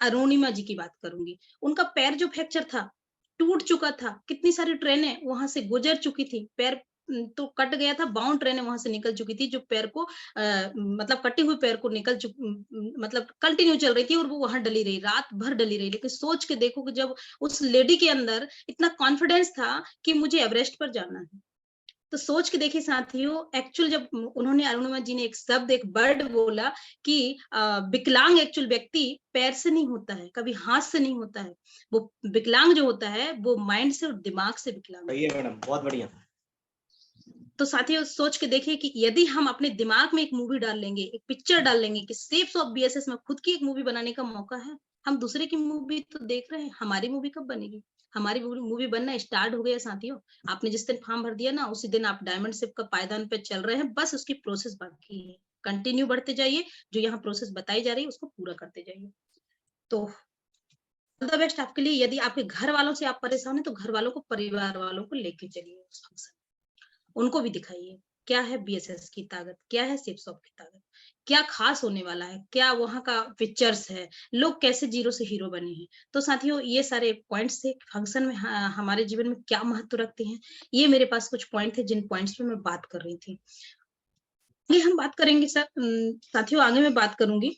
अरुणिमा जी की बात करूंगी, उनका पैर जो फ्रैक्चर था, टूट चुका था, कितनी सारी ट्रेनें वहां से गुजर चुकी थी, पैर तो कट गया था, बाउंड ट्रेनें वहां से निकल चुकी थी, जो पैर को मतलब कटे हुए पैर को निकल मतलब कंटिन्यू चल रही थी और वो वहां डली रही, रात भर डली रही। लेकिन सोच के देखो कि जब उस लेडी के अंदर इतना कॉन्फिडेंस था कि मुझे एवरेस्ट पर जाना है, तो सोच के देखिए साथियों, एक्चुअल जब उन्होंने अरुणिमा जी ने एक शब्द, एक वर्ड बोला कि विकलांग एक्चुअल व्यक्ति पैर से नहीं होता है, कभी हाथ से नहीं होता है, वो विकलांग जो होता है वो माइंड से और दिमाग से विकलांग। सही है मैडम, बहुत बढ़िया। तो साथियों सोच के देखिए कि यदि हम अपने दिमाग में एक मूवी डाल लेंगे, एक पिक्चर डाल लेंगे कि शेप्स ऑफ बीएसएस में खुद की एक मूवी बनाने का मौका है। हम दूसरे की मूवी तो देख रहे हैं, हमारी मूवी कब बनेगी? हमारी मूवी बनना स्टार्ट हो गया साथियों। आपने जिस दिन फॉर्म भर दिया ना, उसी दिन आप डायमंड शिप का पायदान पे चल रहे हैं, बस उसकी प्रोसेस बाकी है। कंटिन्यू बढ़ते जाइए, जो यहाँ प्रोसेस बताई जा रही है उसको पूरा करते जाइए। तो ऑल द बेस्ट आपके लिए। यदि आपके घर वालों से आप परेशान है तो घर वालों को, परिवार वालों को लेके चलिए उस फंक्शन, उनको भी दिखाइए क्या है बीएसएस की ताकत, क्या है शेप्स ऑफ की ताकत, क्या खास होने वाला है, क्या वहां का पिक्चर्स है, लोग कैसे जीरो से हीरो बने हैं। तो साथियों ये सारे पॉइंट्स थे फंक्शन में हमारे जीवन में क्या महत्व रखते हैं। ये मेरे पास कुछ पॉइंट थे जिन पॉइंट्स पे मैं बात कर रही थी। आगे हम बात करेंगे साथियों, आगे मैं बात करूंगी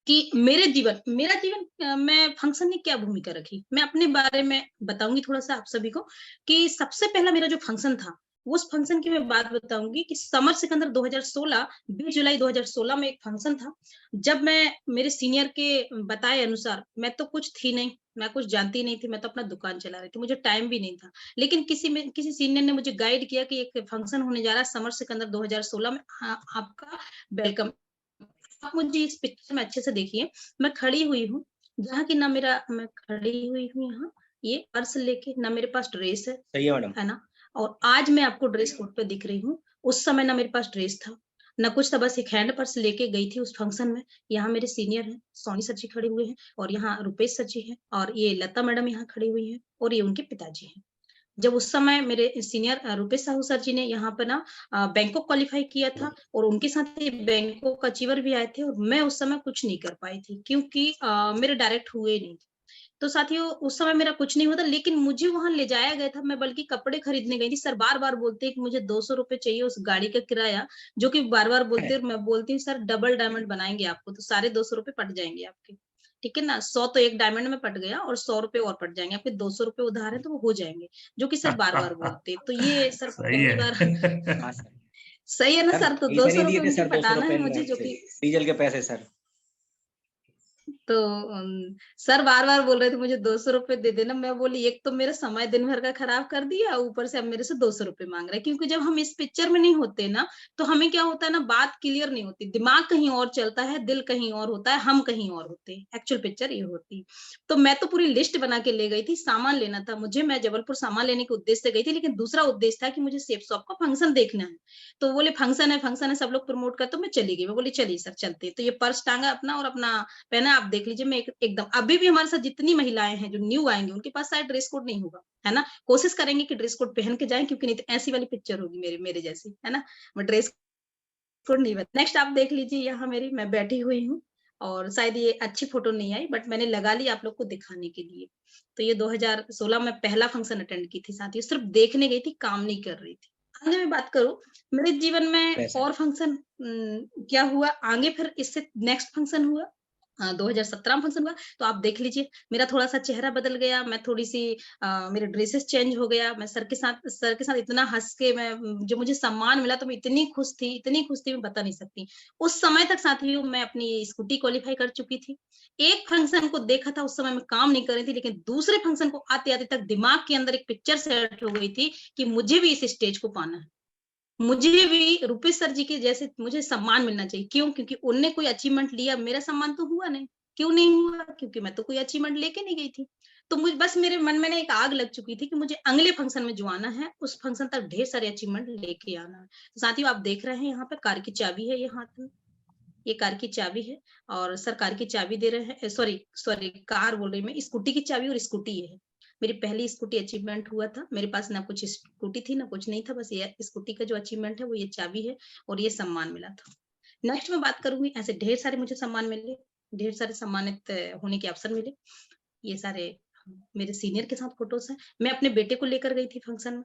कि मेरा जीवन में फंक्शन ने क्या भूमिका रखी। मैं अपने बारे में बताऊंगी थोड़ा सा आप सभी को कि सबसे पहला मेरा जो फंक्शन था, उस फंक्शन की मैं बात बताऊंगी कि समर सिकंदर 2016, 20 जुलाई 2016 में एक फंक्शन था। जब मैं मेरे सीनियर के बताए अनुसार, मैं तो कुछ थी नहीं, मैं कुछ जानती नहीं थी, मैं तो अपना दुकान चला रही थी, मुझे टाइम भी नहीं था। लेकिन किसी सीनियर ने मुझे गाइड किया कि एक फंक्शन होने जा रहा है समर सिकंदर 2016 में, आपका वेलकम। आप मुझे इस पिक्चर में अच्छे से देखिए, मैं खड़ी हुई हूँ जहाँ की ना मेरा, मैं खड़ी हुई हूँ यहाँ ये पर्स लेके, ना मेरे पास ड्रेस सही है मैडम। है ना। और आज मैं आपको ड्रेस कोड पे दिख रही हूँ, उस समय ना मेरे पास ड्रेस था ना कुछ था, बस एक हैंड पर्स लेके गई थी उस फंक्शन में। यहाँ मेरे सीनियर हैं, सोनी सर जी खड़े हुए हैं, और यहाँ रुपेश सर जी हैं, और ये लता मैडम यहाँ खड़ी हुई हैं, और ये उनके पिताजी हैं। जब उस समय मेरे सीनियर रुपेश साहू सर जी ने यहाँ पे ना बैंकॉक क्वालिफाई किया था, और उनके साथ ही बैंकॉक अचीवर भी आए थे, और मैं उस समय कुछ नहीं कर पाई थी क्योंकि मेरे डायरेक्ट हुए नहीं। तो साथियों उस समय मेरा कुछ नहीं होता, लेकिन मुझे वहां ले जाया गया था। मैं बल्कि कपड़े खरीदने गई थी। सर बार बार बोलते हैं कि मुझे 200 रुपए चाहिए उस गाड़ी का किराया, जो कि बार बार बोलते हैं। मैं बोलती हूँ सर डबल डायमंड बनाएंगे आपको तो सारे 200 रुपए पट जाएंगे आपके, ठीक है ना। 100 तो एक डायमंड में पट गया, और 100 रुपए और पट जाएंगे आपके, 200 रुपए उधार है तो वो हो जाएंगे, जो कि सर बार बार बोलते हैं। तो ये सर सही पहली है। बार हाँ सर। सही है ना सर। तो पैसे 200 नहीं दिए रुपए थे उनके सर, 200 पटाना है रुपए मुझे, जो कि डीजल के पैसे सर। तो सर बार बार बोल रहे थे मुझे 200 रुपए दे देना। मैं बोली एक तो मेरा समय दिन भर का खराब कर दिया, ऊपर से अब मेरे से 200 रुपए मांग रहे हैं। क्योंकि जब हम इस पिक्चर में नहीं होते ना, तो हमें क्या होता है ना, बात क्लियर नहीं होती, दिमाग कहीं और चलता है, दिल कहीं और होता है, हम कहीं और होते हैं। एक्चुअल पिक्चर ये होती। तो मैं तो पूरी लिस्ट बना के ले गई थी, सामान लेना था मुझे, मैं जबलपुर सामान लेने के उद्देश्य से गई थी, लेकिन दूसरा उद्देश्य था कि मुझे शेप शॉप का फंक्शन देखना है। तो बोले फंक्शन है सब लोग प्रमोट कर, तो मैं चली गई। मैं बोली चलिए सर चलते। तो ये पर्स टांगा अपना और अपना पहना, आप देख लीजिए। मैं एकदम अभी भी हमारे साथ जितनी महिलाएं हैं जो न्यू आएंगी, उनके पास शायद ड्रेस कोड नहीं होगा, है ना। कोशिश करेंगे कि ड्रेस कोड पहन के जाएं, क्योंकि नहीं तो ऐसी वाली पिक्चर होगी मेरे मेरे जैसी, है ना। मैं ड्रेस कोड नहीं बता। नेक्स्ट आप देख लीजिए, यहाँ मेरी मैं बैठी हुई हूँ, और शायद ये अच्छी फोटो नहीं आई, बट मैंने लगा ली आप लोग को दिखाने के लिए। तो ये 2016 में पहला फंक्शन अटेंड की थी साथियों, सिर्फ देखने गई थी, काम नहीं कर रही थी। आगे मैं बात करूं मेरे जीवन में और फंक्शन क्या हुआ आगे, फिर इससे नेक्स्ट फंक्शन हुआ 2017 में फंक्शन हुआ। तो आप देख लीजिए मेरा थोड़ा सा चेहरा बदल गया, मैं थोड़ी सी मेरे ड्रेसेस चेंज हो गया। मैं सर के साथ इतना हंस के, मैं जो मुझे सम्मान मिला तो मैं इतनी खुश थी मैं बता नहीं सकती। उस समय तक साथियों मैं अपनी स्कूटी क्वालिफाई कर चुकी थी। एक फंक्शन को देखा था, उस समय मैं काम नहीं कर रही थी, लेकिन दूसरे फंक्शन को आते आते तक दिमाग के अंदर एक पिक्चर सेट हो गई थी कि मुझे भी इस स्टेज को पाना है। मुझे भी रूपेश सर जी के जैसे मुझे सम्मान मिलना चाहिए। क्यों? क्योंकि उनने कोई अचीवमेंट लिया, मेरा सम्मान तो हुआ नहीं। क्यों नहीं हुआ? क्योंकि मैं तो कोई अचीवमेंट लेके नहीं गई थी। तो मुझे बस मेरे मन में ना एक आग लग चुकी थी कि मुझे अगले फंक्शन में जो आना है, उस फंक्शन तक ढेर सारे अचीवमेंट लेके आना है। तो साथियों आप देख रहे हैं यहाँ पे कार की चाबी है ये हाथ में। ये कार की चाबी है और सर कार की चाबी दे रहे हैं, सॉरी कार बोल रही मैं, स्कूटी की चाबी और स्कूटी ये है। मेरी पहली स्कूटी अचीवमेंट हुआ था। मेरे पास ना कुछ स्कूटी थी ना कुछ नहीं था, बस ये स्कूटी का जो अचीवमेंट है वो ये चाबी है और ये सम्मान मिला था। नेक्स्ट मैं बात करूंगी, ऐसे ढेर सारे मुझे सम्मान मिले, ढेर सारे सम्मानित होने के अवसर मिले। ये सारे मेरे सीनियर के साथ फोटोज हैं। मैं अपने बेटे को लेकर गई थी फंक्शन में,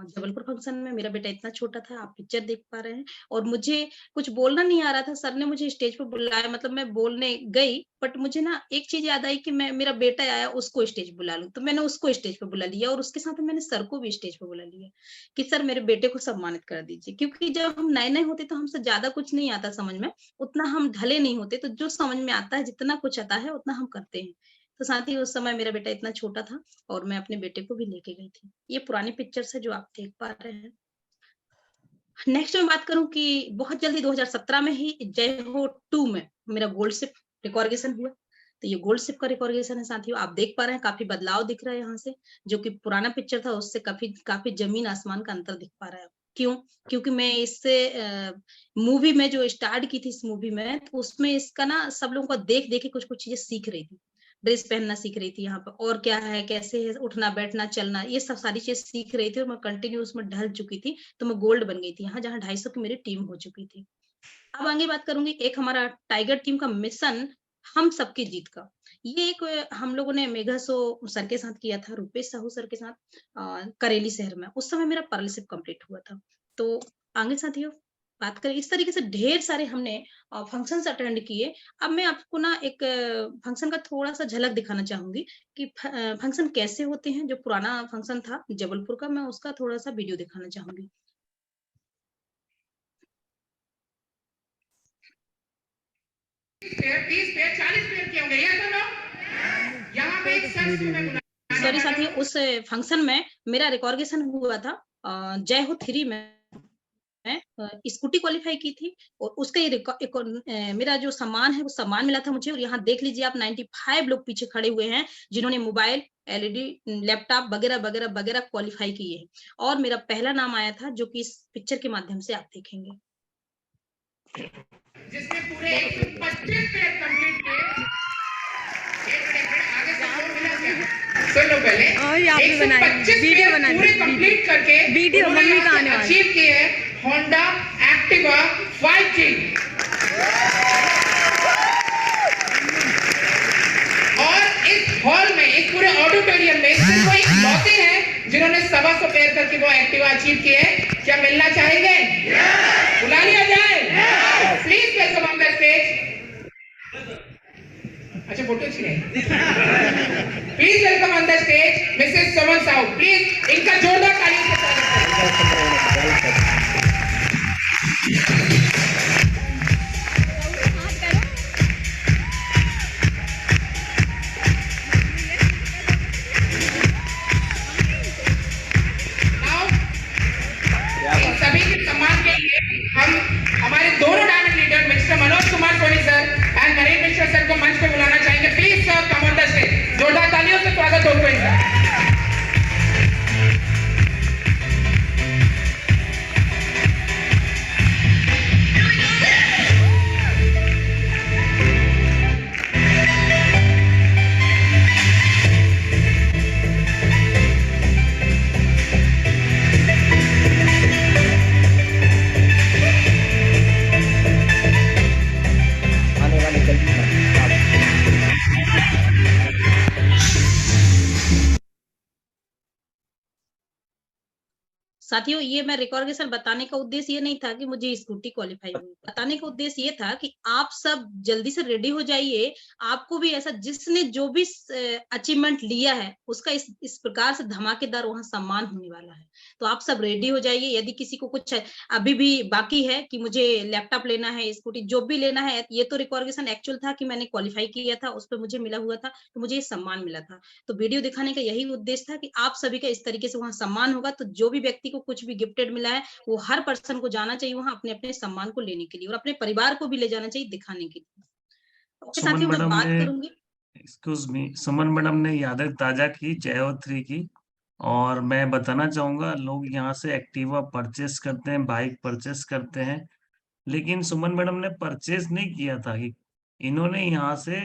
जबलपुर फंक्शन में। मेरा बेटा इतना छोटा था, आप पिक्चर देख पा रहे हैं, और मुझे कुछ बोलना नहीं आ रहा था। सर ने मुझे स्टेज पे बुलाया, मतलब मैं बोलने गई, बट मुझे ना एक चीज याद आई कि मैं, मेरा बेटा आया, उसको स्टेज बुला लूं। तो मैंने उसको स्टेज पे बुला लिया और उसके साथ मैंने सर को भी स्टेज पे बुला लिया कि सर मेरे बेटे को सम्मानित कर दीजिए। क्योंकि जब हम नए नए होते तो हमसे ज्यादा कुछ नहीं आता समझ में, उतना हम ढले नहीं होते, तो जो समझ में आता है, जितना कुछ आता है उतना हम करते हैं। तो साथ ही उस समय मेरा बेटा इतना छोटा था और मैं अपने बेटे को भी लेके गई थी। ये पुरानी पिक्चर्स है जो आप देख पा रहे हैं। नेक्स्ट मैं बात करूं कि बहुत जल्दी 2017 में ही जय हो 2 में मेरा गोल्ड शिप रिकॉर्डिनेशन हुआ। तो ये गोल्ड शिप का रिकॉर्डिनेशन है साथियों, आप देख पा रहे हैं, काफी बदलाव दिख रहा है यहाँ से। जो कि पुराना पिक्चर था उससे काफी जमीन आसमान का अंतर दिख पा रहा है। क्यों? क्योंकि मैं इससे मूवी में जो स्टार्ट की थी, इस मूवी में, तो उसमें इसका ना सब लोगों को देख देख के कुछ कुछ चीजें सीख रही थी। ड्रेस पहनना सीख रही थी यहाँ पर, और क्या है, कैसे है उठना बैठना चलना, ये सब सारी चीज सीख रही थी और मैं कंटिन्यू उसमें ढल चुकी थी। तो मैं गोल्ड बन गई थी यहाँ, जहाँ 250 की मेरी टीम हो चुकी थी। अब आगे बात करूंगी, एक हमारा टाइगर टीम का मिशन हम सबकी जीत का। ये एक हम लोगों ने मेघा शो सर के साथ किया था, रूपेश साहू सर के साथ, करेली शहर में। उस समय मेरा पर्लशिप कंप्लीट हुआ था। तो आगे साथियों बात करें, इस तरीके से ढेर सारे हमने फंक्शंस अटेंड किए। अब मैं आपको ना एक फंक्शन का थोड़ा सा झलक दिखाना चाहूंगी कि फंक्शन कैसे होते हैं। जो पुराना फंक्शन था जबलपुर का, मैं उसका थोड़ा सा वीडियो दिखाना चाहूंगी। 30 पेड़ 40 पेड़ किए होंगे, ये तो लोग यहाँ पे एक शख्स को मैं बुलाना सॉरी साथियों, उस फंक्शन में मेरा रिकॉर्डिनेशन हुआ था जय हो 3 में। मैं स्कूटी क्वालीफाई की थी और उसका ये मेरा जो सम्मान है वो सम्मान मिला था मुझे। और यहाँ देख लीजिए आप, 95 लोग पीछे खड़े हुए हैं जिन्होंने मोबाइल, एलईडी, लैपटॉप वगैरह वगैरह वगैरह क्वालीफाई किए हैं। और मेरा पहला नाम आया था, जो कि इस पिक्चर के माध्यम से आप देखेंगे। जिसने पूरे 125 पेड़ कंप्लीट किए। आगे से लोग मिला क्या? सुन लो पहले, और यहाँ पे बनाई 125 वीडियो पेड़ बना पूरे कंप्लीट करके वीडियो उन्होंने मम्मी का यहाँ आने से वाला अचीव किए है होंडा एक्टिवा 5G। और इस हॉल में, इस पूरे ऑडिटोरियम में सिर्फ कोई लौटे हैं जिन्होंने 125 पेड़ करके वो एक्टिवा अचीव किए हैं। क्या मिलना चाहेंगे? बुला लिया जाए? Please welcome on the stage. अच्छा फोटो अच्छी नहीं। Please welcome on the stage Mrs Saman Sahu. Please इनका जोरदार ताली से स्वागत करें। इन सभी के सम्मान के लिए हम हमारे दोनों diamond leader mister Manoj Kumar Soni sir and Naren Mishra sir को मंच पे बुलाना चाहेंगे। Please sir come on the stage. जोरदार तालियों से स्वागत हो इनका। आने वाले जल्दी में साथियों, ये मैं रिकॉर्डिनेशन बताने का उद्देश्य ये नहीं था कि मुझे स्कूटी क्वालीफाई हुई। बताने का उद्देश्य ये था कि आप सब जल्दी से रेडी हो जाइए। आपको भी ऐसा, जिसने जो भी अचीवमेंट लिया है उसका इस प्रकार से धमाकेदार वहां सम्मान होने वाला है। तो आप सब रेडी हो जाइए। यदि किसी को कुछ अभी भी बाकी है कि मुझे लैपटॉप लेना है, स्कूटी जो भी लेना है, ये तो रिकॉर्डिनेशन एक्चुअल था कि मैंने क्वालिफाई किया था, उस पर मुझे मिला हुआ था, तो मुझे ये सम्मान मिला था। तो वीडियो दिखाने का यही उद्देश्य था कि आप सभी का इस तरीके से वहां सम्मान होगा। तो जो भी व्यक्ति को कुछ भी गिफ्टेड मिला है वो हर पर्सन को जाना चाहिए वहां अपने अपने सम्मान को लेने के लिए और अपने परिवार को भी ले जाना चाहिए दिखाने के लिए। ओके सुमन साथियों, मैं मैडम बात ने करूंगी। एक्सक्यूज मी, सुमन मैडम ने यादें ताजा की जय हो 3 की। और मैं बताना चाहूंगा, लोग यहाँ से एक्टिवा परचेस करते हैं, बाइक परचेस करते हैं, लेकिन सुमन मैडम ने परचेस नहीं किया था। इन्होंने यहाँ से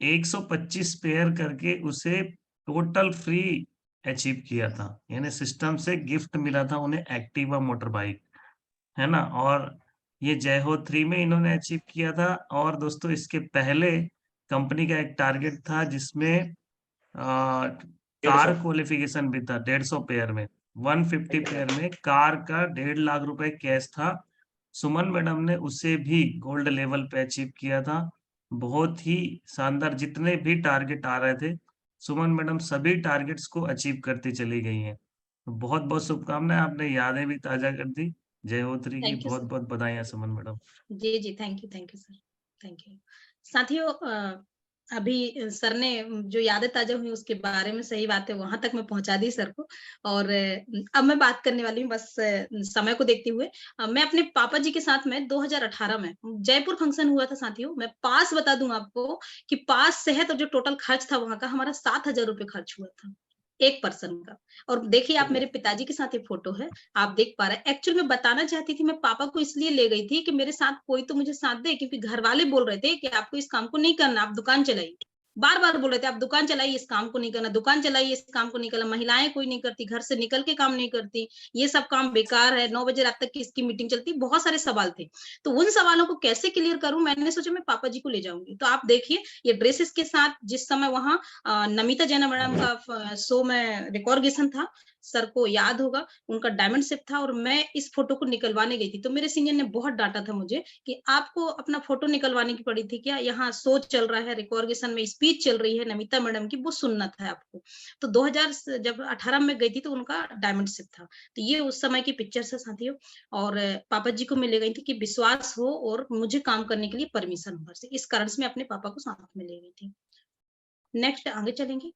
125 पेयर करके उसे टोटल फ्री अचीव किया था, यानी सिस्टम से गिफ्ट मिला था उन्हें एक्टिवा मोटर बाइक, है ना। और ये जय हो 3 में इन्होंने अचीव किया था। और दोस्तों इसके पहले कंपनी का एक टारगेट था जिसमें कार 150 क्वालिफिकेशन भी था 150 पेयर में, 150 पेयर में कार का 1.5 लाख रुपए कैश था। सुमन मैडम ने उसे भी गोल्ड लेवल पे अचीव किया था। बहुत ही शानदार, जितने भी टारगेट आ रहे थे सुमन मैडम सभी टारगेट्स को अचीव करती चली गई हैं। तो बहुत बहुत शुभकामनाएं, आपने यादें भी ताजा कर दी जय हो 3 की। थैंक यू बहुत सर। बहुत बधाई सुमन मैडम। जी जी, thank you sir, thank you. साथियों, अभी सर ने जो यादें ताजा हुई उसके बारे में, सही बात है, वहां तक मैं पहुंचा दी सर को। और अब मैं बात करने वाली हूँ, बस समय को देखते हुए। मैं अपने पापा जी के साथ में 2018 में जयपुर फंक्शन हुआ था साथियों। मैं पास बता दूं आपको कि पास सहित जो टोटल खर्च था वहां का, हमारा 7,000 रुपये खर्च हुआ था एक पर्सन का। और देखिए आप, मेरे पिताजी के साथ ये फोटो है, आप देख पा रहे हैं। एक्चुअली मैं बताना चाहती थी, मैं पापा को इसलिए ले गई थी कि मेरे साथ कोई तो मुझे साथ दे, क्योंकि घर वाले बोल रहे थे कि आपको इस काम को नहीं करना, आप दुकान चलाइए। बार बार बोल रहे थे आप दुकान चलाइए, इस काम को नहीं करना, दुकान चलाइए, इस काम को नहीं करना, महिलाएं कोई नहीं करती, घर से निकल के काम नहीं करती, ये सब काम बेकार है, 9 बजे रात तक की इसकी मीटिंग चलती, बहुत सारे सवाल थे। तो उन सवालों को कैसे क्लियर करूं, मैंने सोचा मैं पापा जी को ले जाऊंगी। तो आप देखिए ये ड्रेसेस के साथ, जिस समय वहां नमिता जैना मैडम का शो में रिकॉर्डिंग था, सर को याद होगा, उनका डायमंड शिप था और मैं इस फोटो को निकलवाने गई थी। तो मेरे सीनियर ने बहुत डांटा था मुझे कि आपको अपना फोटो निकलवाने की पड़ी थी क्या, यहाँ शो चल रहा है, रिकॉर्डिंग में स्पीच चल रही है नमिता मैडम की, वो सुनना था आपको। तो 2018 में गई थी तो उनका डायमंड शिप था। तो ये उस समय की पिक्चर है साथियों। और पापा जी को मैं ले गई थी कि विश्वास हो और मुझे काम करने के लिए परमिशन हो, इस कारण से मैं अपने पापा को साथ में ले गई थी। नेक्स्ट आगे चलेंगे।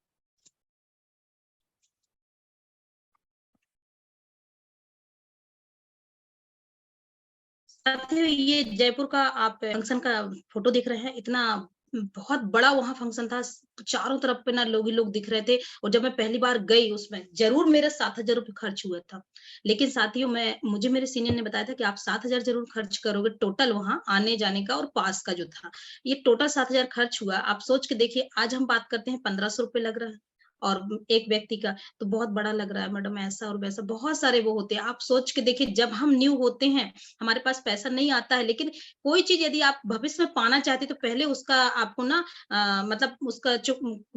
साथियों, ये जयपुर का आप फंक्शन का फोटो देख रहे हैं। इतना बहुत बड़ा वहां फंक्शन था, चारों तरफ पे ना लोग ही लोग दिख रहे थे। और जब मैं पहली बार गई उसमें, जरूर मेरा 7,000 रुपये खर्च हुआ था। लेकिन साथियों, मुझे मेरे सीनियर ने बताया था कि आप 7,000 जरूर खर्च करोगे, टोटल वहां आने जाने का और पास का जो था, ये टोटल 7,000 खर्च हुआ। आप सोच के देखिए, आज हम बात करते हैं 1,500 रुपये लग रहा है और एक व्यक्ति का, तो बहुत बड़ा लग रहा है मैडम, ऐसा और वैसा बहुत सारे वो होते हैं। आप सोच के देखिए, जब हम न्यू होते हैं, हमारे पास पैसा नहीं आता है, लेकिन कोई चीज यदि आप भविष्य में पाना चाहते तो पहले उसका आपको ना मतलब उसका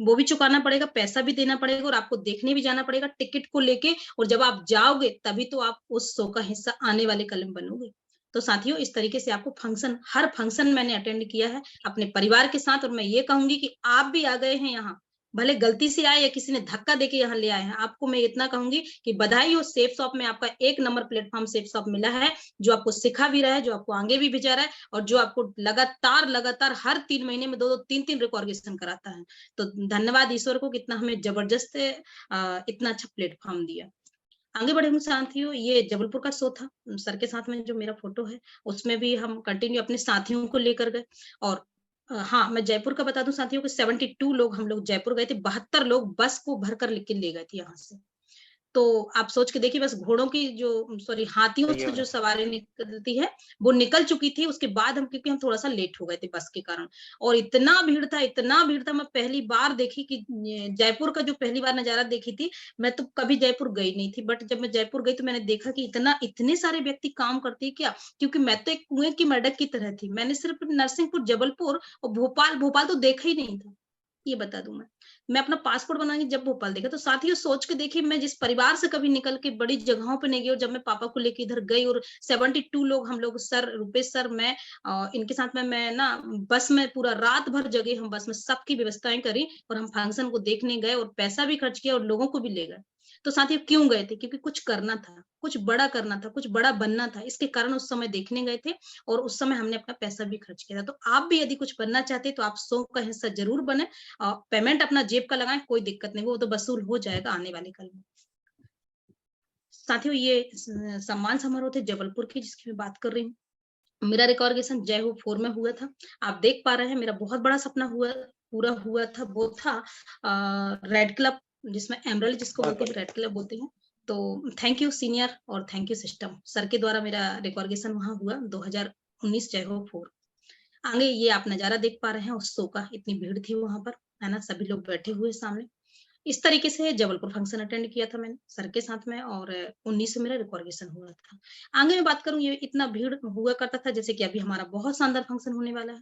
वो भी चुकाना पड़ेगा, पैसा भी देना पड़ेगा और आपको देखने भी जाना पड़ेगा टिकट को लेके। और जब आप जाओगे तभी तो आप उस शो का हिस्सा आने वाले कल में बनोगे। तो साथियों, इस तरीके से आपको फंक्शन, हर फंक्शन मैंने अटेंड किया है अपने परिवार के साथ। और मैं ये कहूंगी कि आप भी आ गए हैं यहाँ, भले गलती से आए या किसी ने धक्का देके यहाँ ले आए हैं, आपको मैं इतना कहूंगी कि बधाई हो। सेफ शॉप में आपका 1 नंबर प्लेटफॉर्म सेफ शॉप मिला है, जो आपको सिखा भी रहा है, जो आपको आगे भी भेजा रहा है और जो आपको लगातार हर 3 महीने में 2-2, 3-3 रिकॉर्डिंग कराता है। तो धन्यवाद ईश्वर को, कितना हमें जबरदस्त इतना अच्छा प्लेटफॉर्म दिया। आगे बढ़े साथियों, ये जबलपुर का शो था, सर के साथ में जो मेरा फोटो है उसमें भी हम कंटिन्यू अपने साथियों को लेकर गए। और हाँ, मैं जयपुर का बता दूं साथियों को, 72 लोग हम लोग जयपुर गए थे, 72 लोग बस को भरकर लेके ले गए थे यहाँ से। तो आप सोच के देखिए, बस घोड़ों की जो, सॉरी, हाथियों से जो सवारी निकलती है वो निकल चुकी थी। उसके बाद हम, क्योंकि हम थोड़ा सा लेट हो गए थे बस के कारण, और इतना भीड़ था। मैं पहली बार देखी कि जयपुर का जो पहली बार नजारा देखी थी, मैं तो कभी जयपुर गई नहीं थी, बट जब मैं जयपुर गई तो मैंने देखा कि इतने सारे व्यक्ति काम करते हैं क्या। क्योंकि मैं तो एक कुएं की मेंढक की तरह थी, मैंने सिर्फ नरसिंहपुर, जबलपुर और भोपाल तो देखा ही नहीं था, ये बता दूं। मैं अपना पासपोर्ट बनाने जब भोपाल देखा, तो साथियों सोच के देखिए, मैं जिस परिवार से कभी निकल के बड़ी जगहों पे नहीं गई, और जब मैं पापा को लेके इधर गई और 72 लोग हम लोग, सर, रुपेश सर, मैं इनके साथ में, मैं ना बस में पूरा रात भर जगे, हम बस में सबकी व्यवस्थाएं करी और हम फंक्शन को देखने गए और पैसा भी खर्च किया और लोगों को भी ले गए। तो साथियों क्यों गए थे, क्योंकि कुछ करना था, कुछ बड़ा करना था, कुछ बड़ा बनना था, इसके कारण उस समय देखने गए थे और उस समय हमने अपना पैसा भी खर्च किया था। तो आप भी यदि कुछ बनना चाहते तो आप शो का हिस्सा जरूर बने, पेमेंट अपना जेब का लगाएं, कोई दिक्कत नहीं, वो तो वसूल हो जाएगा आने वाले कल में। साथियों ये सम्मान समारोह थे जबलपुर की जिसकी मैं बात कर रही हूँ। मेरा रिकॉर्डिनेशन जय हो 4 में हुआ था। आप देख पा रहे हैं मेरा बहुत बड़ा सपना पूरा हुआ था। वो था रेड क्लब जिसमें एमरल्ड जिसको बोलते हैं रेड क्लब बोलते हैं। तो थैंक यू सीनियर और थैंक यू सिस्टम सर के द्वारा मेरा रिकॉर्डिनेशन वहाँ हुआ 2019 जय हो 4। आगे ये आप नजारा देख पा रहे हैं उस शो का, इतनी भीड़ थी वहां पर, है ना, सभी लोग बैठे हुए सामने। इस तरीके से जबलपुर फंक्शन अटेंड किया था मैंने सर के साथ में और 19 से मेरा रिकॉर्डिनेशन हुआ था। आगे मैं बात करूं, ये इतना भीड़ हुआ करता था जैसे कि अभी हमारा बहुत शानदार फंक्शन होने वाला है।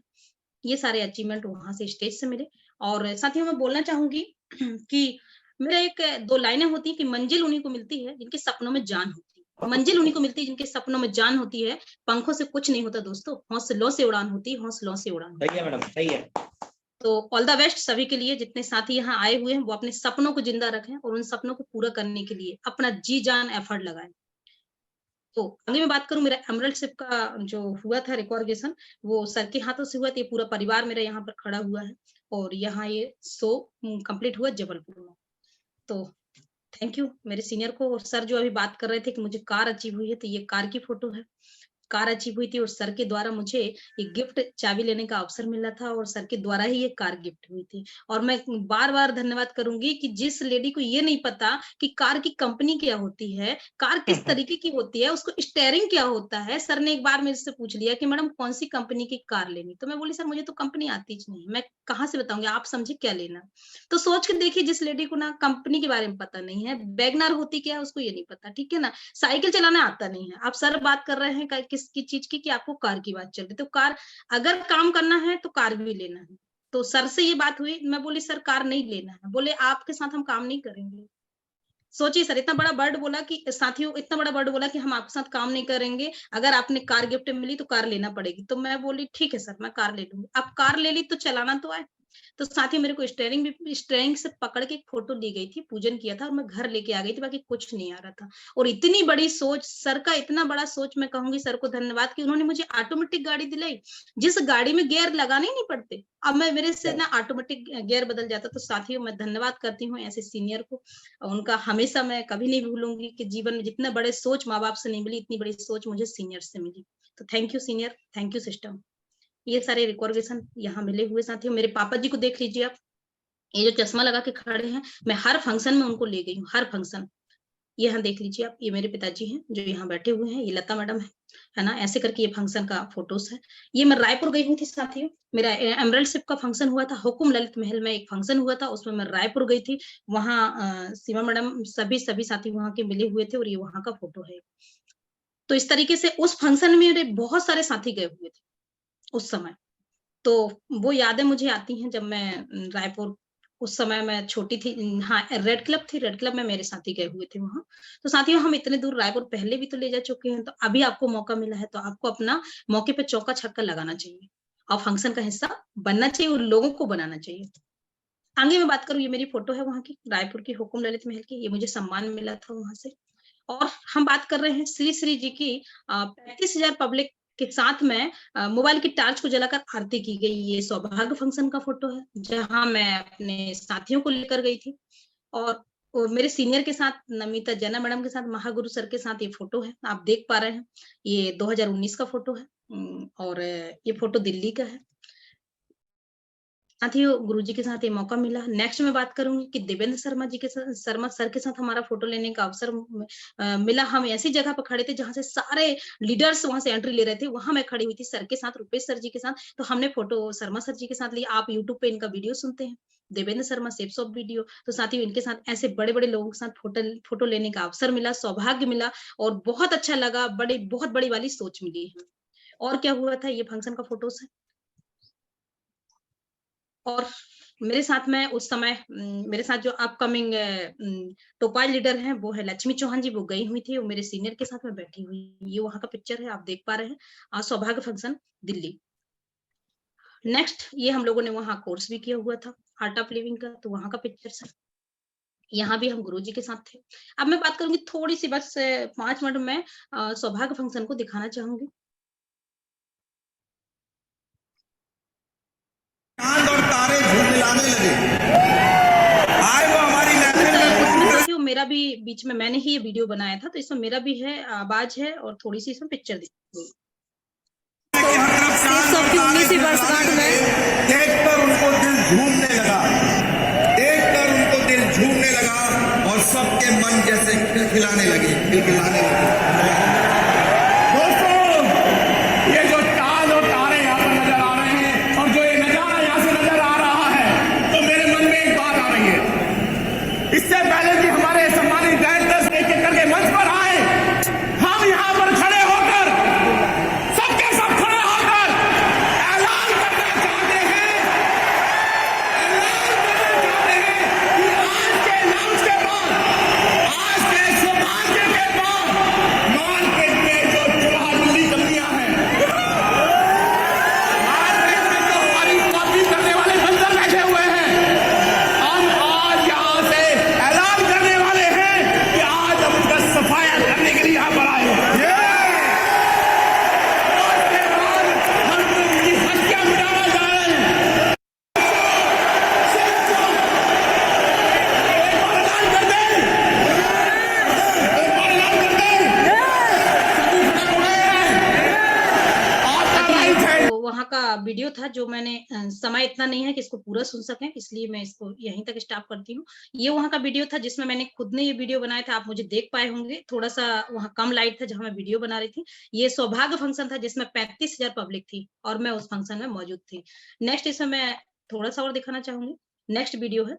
ये सारे अचीवमेंट वहां से स्टेज से मिले। और साथियों मैं बोलना चाहूंगी कि मेरा एक 2 लाइनें होती है कि मंजिल उन्हीं को मिलती है जिनके सपनों में जान होती है। मंजिल उन्हीं को मिलती है जिनके सपनों में जान होती है। पंखों से कुछ नहीं होता दोस्तों, हौसलों से उड़ान होती है, हौसलों से उड़ान। सही है मैडम, सही है। तो ऑल द बेस्ट सभी के लिए, जितने साथी यहाँ आए हुए हैं वो अपने सपनों को जिंदा रखें और उन सपनों को पूरा करने के लिए अपना जी जान एफर्ट लगाएं। तो आगे मैं बात करूं, मेरा एमरल्ड शिप का जो हुआ था रिकॉर्डिनेशन वो सर के हाथों से हुआ था। ये पूरा परिवार मेरा यहाँ पर खड़ा हुआ है और यहाँ ये शो कंप्लीट हुआ जबलपुर में। तो थैंक यू मेरे सीनियर को। और सर जो अभी बात कर रहे थे कि मुझे कार अचीव हुई है, तो ये कार की फोटो है। कार अचीव हुई थी और सर के द्वारा मुझे ये गिफ्ट चाबी लेने का अवसर मिला था और सर के द्वारा ही ये कार गिफ्ट हुई थी। और मैं बार बार धन्यवाद करूंगी कि जिस लेडी को ये नहीं पता कि कार की कंपनी क्या होती है, कार किस तरीके की होती है, उसको स्टीयरिंग क्या होता है, सर ने एक बार मेरे से पूछ लिया कि मैडम कौन सी कंपनी की कार लेनी, तो मैं बोली सर मुझे तो कंपनी आती ही नहीं, मैं कहाँ से बताऊंगी, आप समझे क्या लेना। तो सोच के देखिए जिस लेडी को ना कंपनी के बारे में पता नहीं है, वैगनआर होती क्या है उसको ये नहीं पता, ठीक है ना, साइकिल चलाना आता नहीं है। आप सर बात कर रहे हैं किसकी चीज की, कि आपको कार की बात चल रही, तो कार अगर काम करना है तो कार भी लेना है। तो सर से ये बात हुई, मैं बोली सर कार नहीं लेना है, बोले आपके साथ हम काम नहीं करेंगे। सोचिए सर, इतना बड़ा वर्ड बोला कि साथियों, इतना बड़ा वर्ड बोला कि हम आपके साथ काम नहीं करेंगे, अगर आपने कार गिफ्ट मिली तो कार लेना पड़ेगी। तो मैं बोली ठीक है सर मैं कार ले लूंगी। अब कार ले ली तो चलाना तो आए। तो साथियों मेरे को स्टेयरिंग से पकड़ के एक फोटो ली गई थी, पूजन किया था और मैं घर लेके आ गई थी, बाकी कुछ नहीं आ रहा था। और इतनी बड़ी सोच सर का, इतना बड़ा सोच, मैं कहूंगी सर को धन्यवाद कि उन्होंने मुझे ऑटोमेटिक गाड़ी दिलाई जिस गाड़ी में गियर लगाने ही नहीं पड़ते। अब मैं मेरे से ना ऑटोमेटिक गियर बदल जाता। तो साथियों मैं धन्यवाद करती हूँ ऐसे सीनियर को, उनका हमेशा मैं कभी नहीं भूलूंगी कि जीवन में जितना बड़े सोच माँ बाप से नहीं मिली, इतनी बड़ी सोच मुझे सीनियर से मिली। तो thank you senior, thank you system. ये सारे रिकॉर्डिनेशन यहाँ मिले हुए साथियों। मेरे पापा जी को देख लीजिए आप, ये जो चश्मा लगा के खड़े हैं, मैं हर फंक्शन में उनको ले गई हूँ, हर फंक्शन। ये यहाँ देख लीजिए आप, ये मेरे पिताजी हैं जो यहाँ बैठे हुए हैं, ये लता मैडम है ना, ऐसे करके ये फंक्शन का फोटोस है। ये मैं रायपुर गई हुई थी साथियों, मेरा एमरल्ड शिप का फंक्शन हुआ था, हुकुम ललित महल में एक फंक्शन हुआ था, उसमें मैं रायपुर गई थी। वहाँ सीमा मैडम सभी साथी वहाँ के मिले हुए थे और ये वहाँ का फोटो है। तो इस तरीके से उस फंक्शन में मेरे बहुत सारे साथी गए हुए थे उस समय। तो वो यादें मुझे आती हैं जब मैं रायपुर, उस समय मैं छोटी थी। हाँ, रेड क्लब थी, रेड क्लब में मेरे साथी गए हुए थे वहाँ। तो साथियों हम इतने दूर रायपुर पहले भी तो ले जा चुके हैं, तो अभी आपको मौका मिला है तो आपको अपना मौके पे चौका छक्का लगाना चाहिए और फंक्शन का हिस्सा बनना चाहिए और लोगों को बनाना चाहिए। आगे मैं बात करूँ, ये मेरी फोटो है वहाँ की, रायपुर की हुकुम ललित महल की, ये मुझे सम्मान मिला था वहां से। और हम बात कर रहे हैं श्री श्री जी की 35,000 पब्लिक के साथ में मोबाइल की टार्च को जलाकर आरती की गई। ये सौभाग्य फंक्शन का फोटो है जहां मैं अपने साथियों को लेकर गई थी और मेरे सीनियर के साथ, नमिता जैना मैडम के साथ, महागुरु सर के साथ ये फोटो है, आप देख पा रहे हैं। ये 2019 का फोटो है और ये फोटो दिल्ली का है। साथियों गुरुजी के साथ ये मौका मिला। नेक्स्ट मैं बात करूंगी कि देवेंद्र शर्मा जी के साथ, शर्मा सर के साथ हमारा फोटो लेने का अवसर मिला। हम ऐसी जगह पर खड़े थे जहां से सारे लीडर्स वहां से एंट्री ले रहे थे, वहां मैं खड़ी हुई थी सर के साथ, रुपेश सर जी के साथ। तो हमने फोटो शर्मा सर जी के साथ लिया। आप यूट्यूब पे इनका वीडियो सुनते हैं, Devendra Sharma shapes of video. तो साथियों इनके साथ ऐसे बड़े बड़े लोगों के साथ फोटो लेने का अवसर मिला, सौभाग्य मिला और बहुत अच्छा लगा, बहुत बड़ी वाली सोच मिली है। और क्या हुआ था, ये फंक्शन का फोटोज है। और मेरे साथ में उस समय मेरे साथ जो अपकमिंग टोपाई लीडर हैं वो है लक्ष्मी चौहान जी, वो गई हुई थी और मेरे सीनियर के साथ में बैठी हुई। ये वहां का पिक्चर है, आप देख पा रहे हैं, सौभाग्य फंक्शन दिल्ली। नेक्स्ट ये हम लोगों ने वहाँ कोर्स भी किया हुआ था आर्ट ऑफ लिविंग का, तो वहां का पिक्चर है। यहाँ भी हम गुरुजी के साथ थे। अब मैं बात करूंगी थोड़ी सी, बस 5 मिनट में सौभाग्य फंक्शन को दिखाना चाहूंगी। चांद और तारे झुलमिलाने लगे। आए वो हमारी महफिल में। साथियों मेरा भी बीच में मैंने ही ये वीडियो बनाया था, तो इसमें मेरा भी है, आवाज है और थोड़ी सी इसमें पिक्चर दी। 19वीं वर्षगांठ में देखकर उनको दिल झूमने लगा, देखकर उनको दिल झूमने लगा और सबके मन जैसे खिलखिलाने लगे। दोस्तों, ये जो चांद और तारे यहाँ पर नजर आ रहे हैं और जो ये नजारा यहाँ से नजर आ रहा है, तो मेरे मन में एक बात आ रही है। इससे पहले कि हमारे सम्मानित डायरेक्टर्स एक एक करके मंच पर आए, हम यहाँ पर खड़े होकर सबके सब खड़े होकर ऐलान करना चाहते हैं कि आज के लफ्ज के बाद, आज के सौभाग्य के बाद मार्केट में जो चुरानुली कमियां हैं, मार्केट में जो हमारी कॉपी करने वाले बंदर बैठे हुए हैं, हम आज यहाँ से ऐलान करने वाले हैं कि आज हम उनका सफाया करने के लिए यहाँ पर आए हैं। उसके बाद हम उनकी हत्या मिटाना चाह रहे हैं। एक बार ऐलान कर दें, एक बार ऐलान कर दें। सभी खड़े हो गए हैं। आपका राइट है। तो वहाँ का वीडियो था जो मैंने, समय इतना नहीं है कि इसको पूरा सुन सकें, इसलिए मैं इसको यहीं तक स्टॉप करती हूँ। ये वहाँ का वीडियो था जिसमें मैंने खुद ने ये वीडियो बनाया था, आप मुझे देख पाए होंगे। थोड़ा सा वहाँ कम लाइट था जहाँ मैं वीडियो बना रही थी। ये सौभाग्य फंक्शन था जिसमें 35,000 पब्लिक थी और मैं उस फंक्शन में मौजूद थी। नेक्स्ट इसमें मैं थोड़ा सा और दिखाना चाहूंगी। नेक्स्ट वीडियो है।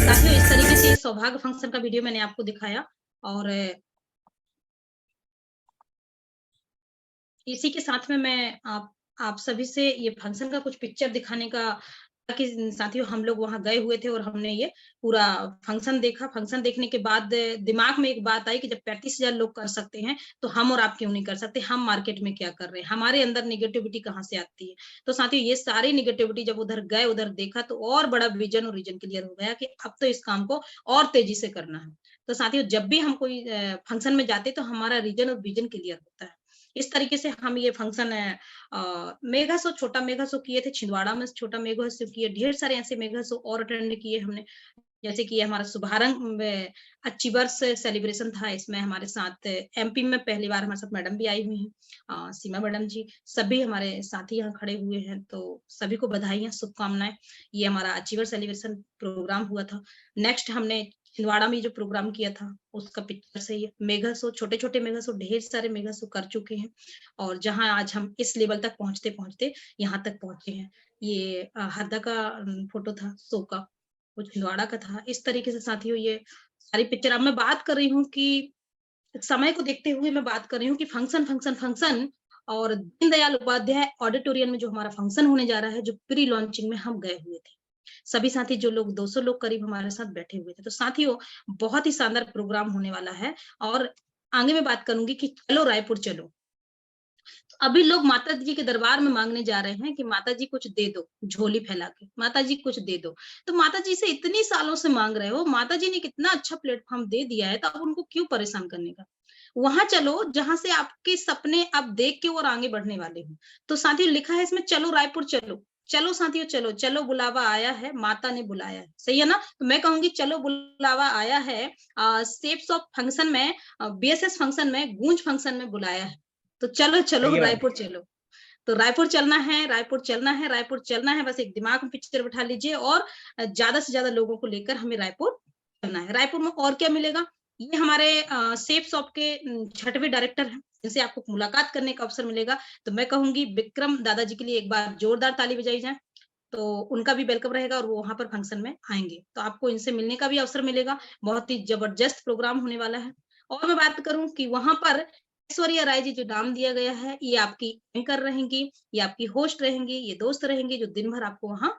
साथियों, इस तरीके से सौभाग्य फंक्शन का वीडियो मैंने आपको दिखाया और इसी के साथ में मैं आप सभी से ये फंक्शन का कुछ पिक्चर दिखाने का, कि साथियों हम लोग वहां गए हुए थे और हमने ये पूरा फंक्शन देखा। फंक्शन देखने के बाद दिमाग में एक बात आई कि जब 35,000 लोग कर सकते हैं तो हम और आप क्यों नहीं कर सकते? हम मार्केट में क्या कर रहे हैं? हमारे अंदर निगेटिविटी कहाँ से आती है? तो साथियों ये सारी निगेटिविटी जब उधर गए, उधर देखा तो और बड़ा विजन और रीजन क्लियर हो गया कि अब तो इस काम को और तेजी से करना है। तो साथियों जब भी हम कोई फंक्शन में जाते तो हमारा रीजन और विजन क्लियर होता है। इस तरीके से हम ये फंक्शन मेगा शो, छोटा मेगा शो किए थे, छिंदवाड़ा में छोटा मेगा शो किए, ढेर सारे ऐसे मेगा शो और अटेंड किए हमने। जैसे कि हमारा शुभारंभ अचीवर्स सेलिब्रेशन था, इसमें हमारे साथ एमपी में पहली बार हमारे साथ मैडम भी आई हुई हैं, सीमा मैडम जी, सभी हमारे साथी यहाँ खड़े हुए हैं, तो सभी को बधाइयाँ, शुभकामनाएं। ये हमारा अचीवर सेलिब्रेशन प्रोग्राम हुआ था। नेक्स्ट हमने छिंदवाड़ा में जो प्रोग्राम किया था उसका पिक्चर से ये मेगा शो, छोटे छोटे मेगा शो, ढेर सारे मेगा शो कर चुके हैं और जहां आज हम इस लेवल तक पहुंचते पहुंचते यहाँ तक पहुंचे हैं। ये हरदा का फोटो था शो का, वो छिंदवाड़ा का था। इस तरीके से साथियों ये सारी पिक्चर, अब मैं बात कर रही हूँ कि समय को देखते हुए मैं बात कर रही हूँ कि फंक्शन फंक्शन फंक्शन और दीनदयाल उपाध्याय ऑडिटोरियम में जो हमारा फंक्शन होने जा रहा है, जो प्री लॉन्चिंग में हम गए हुए थे, सभी साथी जो लोग 200 लोग करीब हमारे साथ बैठे हुए थे। तो साथियों बहुत ही शानदार प्रोग्राम होने वाला है और आगे मैं बात करूंगी कि चलो रायपुर चलो। तो अभी लोग माता जी के दरबार में मांगने जा रहे हैं कि माता जी कुछ दे दो, झोली फैला के माता जी कुछ दे दो। तो माता जी से इतनी सालों से मांग रहे हो, माता जी ने कितना अच्छा प्लेटफॉर्म दे दिया है, तो अब उनको क्यों परेशान करने का? वहां चलो जहां से आपके सपने आप देख के और आगे बढ़ने वाले हो। तो साथियों लिखा है इसमें चलो रायपुर चलो। चलो साथियों चलो, चलो बुलावा आया है, माता ने बुलाया है, सही है ना? तो मैं कहूंगी चलो बुलावा आया है, शेप्स ऑफ फंक्शन में, बीएसएस फंक्शन में, गूंज फंक्शन में बुलाया है। तो चलो चलो रायपुर चलो। तो रायपुर चलना है, रायपुर चलना है, रायपुर चलना है, बस एक दिमाग में पिक्चर बिठा लीजिए और ज्यादा से ज्यादा लोगों को लेकर हमें रायपुर चलना है। रायपुर में और क्या मिलेगा, ये हमारे सेफ शॉप के 6वें डायरेक्टर हैं, जिनसे आपको मुलाकात करने का अवसर मिलेगा। तो मैं कहूंगी विक्रम दादाजी के लिए एक बार जोरदार ताली बजाई जाए, तो उनका भी वेलकम रहेगा और वो वहां पर फंक्शन में आएंगे, तो आपको इनसे मिलने का भी अवसर मिलेगा। बहुत ही जबरदस्त प्रोग्राम होने वाला है। और मैं बात करूं कि वहां पर ऐश्वर्या राय जी जो नाम दिया गया है, ये आपकी एंकर रहेंगी, ये आपकी होस्ट रहेंगी, ये दोस्त रहेंगी जो दिन भर आपको वहां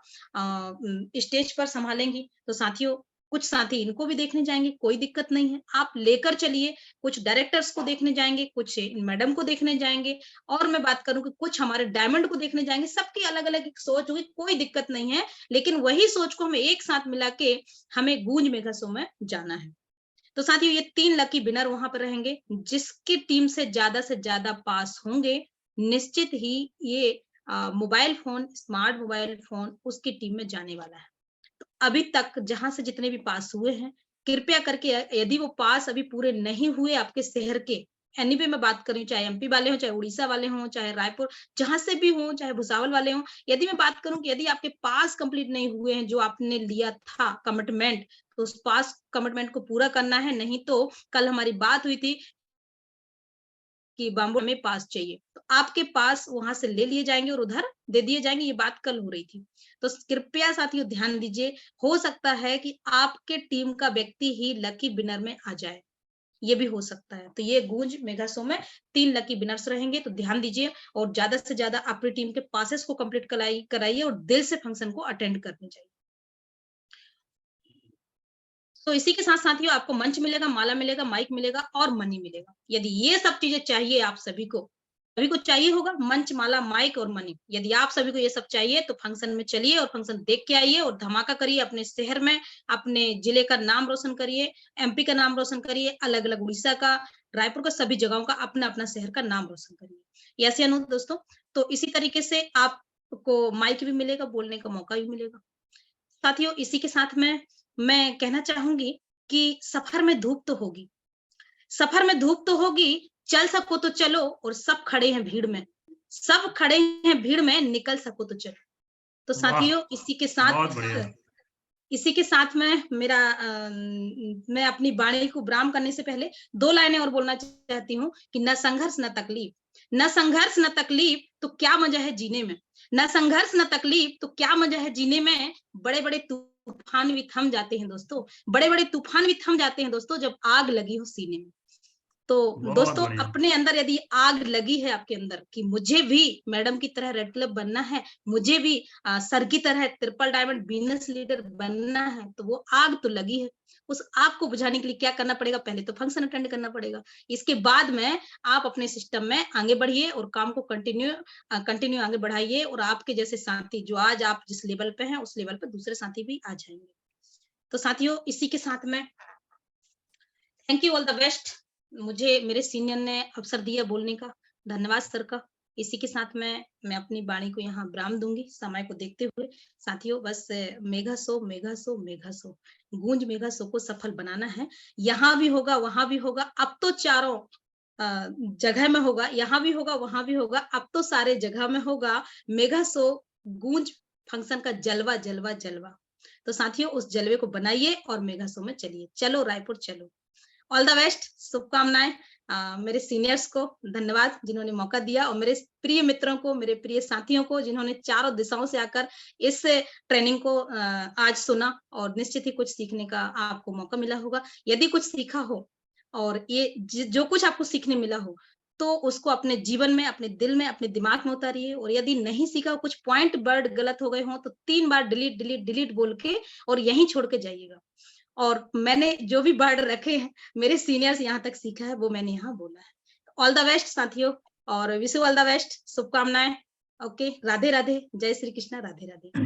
स्टेज पर संभालेंगी। तो साथियों, कुछ साथी इनको भी देखने जाएंगे, कोई दिक्कत नहीं है, आप लेकर चलिए। कुछ डायरेक्टर्स को देखने जाएंगे, कुछ मैडम को देखने जाएंगे, और मैं बात करूं कि कुछ हमारे डायमंड को देखने जाएंगे। सबकी अलग अलग एक सोच होगी, कोई दिक्कत नहीं है, लेकिन वही सोच को हमें एक साथ मिला के हमें गूंज मेगा शो में जाना है। तो साथियों, ये 3 लकी विनर वहां पर रहेंगे। जिसकी टीम से ज्यादा पास होंगे, निश्चित ही ये mobile phone, smart mobile phone उसकी टीम में जाने वाला है। तो अभी तक जहां से जितने भी पास हुए हैं, कृपया करके यदि वो पास अभी पूरे नहीं हुए आपके शहर के, एनी पे मैं बात करूं, चाहे एमपी वाले हो, चाहे उड़ीसा वाले हो, चाहे रायपुर, जहां से भी हो, चाहे भुसावल वाले हो, यदि मैं बात करूं कि यदि आपके पास कंप्लीट नहीं हुए हैं जो आपने लिया था कमिटमेंट, तो उस पास कमिटमेंट को पूरा करना है। नहीं तो कल हमारी बात हुई थी कि बाम्बू में पास चाहिए, तो आपके पास वहां से ले लिए जाएंगे और उधर दे दिए जाएंगे। ये बात कल हो रही थी, तो कृपया साथियों ध्यान दीजिए। हो सकता है कि आपके टीम का व्यक्ति ही लकी विनर में आ जाए, ये भी हो सकता है। तो ये गूंज मेगा शो में 3 लकी विनर्स रहेंगे, तो ध्यान दीजिए और ज्यादा से ज्यादा अपनी टीम के पासेस को कंप्लीट कराइए और दिल से फंक्शन को अटेंड करने जाइए। तो इसी के साथ साथियों, आपको मंच मिलेगा, माला मिलेगा, माइक मिलेगा और मनी मिलेगा। यदि ये सब चीजें चाहिए आप सभी को चाहिए होगा, मंच, माला, माइक और मनी। यदि आप सभी को ये सब चाहिए तो फंक्शन में चलिए और फंक्शन देख के आइए और धमाका करिए। अपने शहर में, अपने जिले का नाम रोशन करिए, एमपी का नाम रोशन करिए, अलग अलग उड़ीसा का, रायपुर का, सभी जगहों का अपना अपना शहर का नाम रोशन करिए। ऐसे अनु दोस्तों, तो इसी तरीके से आपको माइक भी मिलेगा, बोलने का मौका भी मिलेगा। साथियों, इसी के साथ में मैं कहना चाहूंगी कि सफर में धूप तो होगी, सफर में धूप तो होगी, चल सको तो चलो, और सब खड़े हैं भीड़ में, सब खड़े हैं भीड़ में, निकल सको तो चलो। तो साथियों, इसी के साथ में मेरा मैं अपनी वाणी को विराम करने से पहले 2 लाइनें और बोलना चाहती हूँ कि न संघर्ष न तकलीफ, न संघर्ष न तकलीफ तो क्या मजा है जीने में, न संघर्ष न तकलीफ तो क्या मजा है जीने में। बड़े बड़े तूफान भी थम जाते हैं दोस्तों, बड़े बड़े तूफान भी थम जाते हैं दोस्तों, जब आग लगी हो सीने में। तो दोस्तों, अपने अंदर यदि आग लगी है आपके अंदर कि मुझे भी मैडम की तरह रेड क्लब बनना है, मुझे भी सर की तरह ट्रिपल डायमंड बिजनेस लीडर बनना है, तो वो आग तो लगी है। उस आग को बुझाने के लिए क्या करना पड़ेगा, पहले तो फंक्शन अटेंड करना पड़ेगा। इसके बाद में आप अपने सिस्टम में आगे बढ़िए और काम को कंटिन्यू आगे बढ़ाइए, और आपके जैसे साथी जो आज आप जिस लेवल पे हैं उस लेवल पे दूसरे साथी भी आ जाएंगे। तो साथियों, इसी के साथ में thank you, all the best. मुझे मेरे सीनियर ने अवसर दिया बोलने का, धन्यवाद सर का। इसी के साथ में मैं अपनी वाणी को यहाँ विराम दूंगी समय को देखते हुए। साथियों, बस mega show mega show mega show, गूंज मेगा शो को सफल बनाना है। यहाँ भी होगा, वहां भी होगा, अब तो चारों जगह में होगा, यहाँ भी होगा, वहां भी होगा, अब तो सारे जगह में होगा। मेगा शो गूंज फंक्शन का जलवा जलवा जलवा। तो साथियों, उस जलवे को बनाइए और मेगा शो में चलिए। चलो रायपुर चलो। ऑल द बेस्ट, शुभकामनाएं। मेरे सीनियर्स को धन्यवाद जिन्होंने मौका दिया, और मेरे प्रिय मित्रों को, मेरे प्रिय साथियों को जिन्होंने चारों दिशाओं से आकर इस ट्रेनिंग को आज सुना, और निश्चित ही कुछ सीखने का आपको मौका मिला होगा। यदि कुछ सीखा हो और ये जो कुछ आपको सीखने मिला हो, तो उसको अपने जीवन में, अपने दिल में, अपने दिमाग में उतारिए। और यदि नहीं सीखा, कुछ पॉइंट वर्ड गलत हो गए हो, तो 3 बार डिलीट डिलीट डिलीट बोल के और यहीं छोड़ के जाइएगा। और मैंने जो भी वर्ड रखे हैं, मेरे सीनियर्स यहाँ तक सीखा है, वो मैंने यहाँ बोला है। ऑल द बेस्ट साथियों, और wish you all the best, शुभकामनाएं। ओके, राधे राधे, जय श्री कृष्णा, राधे राधे।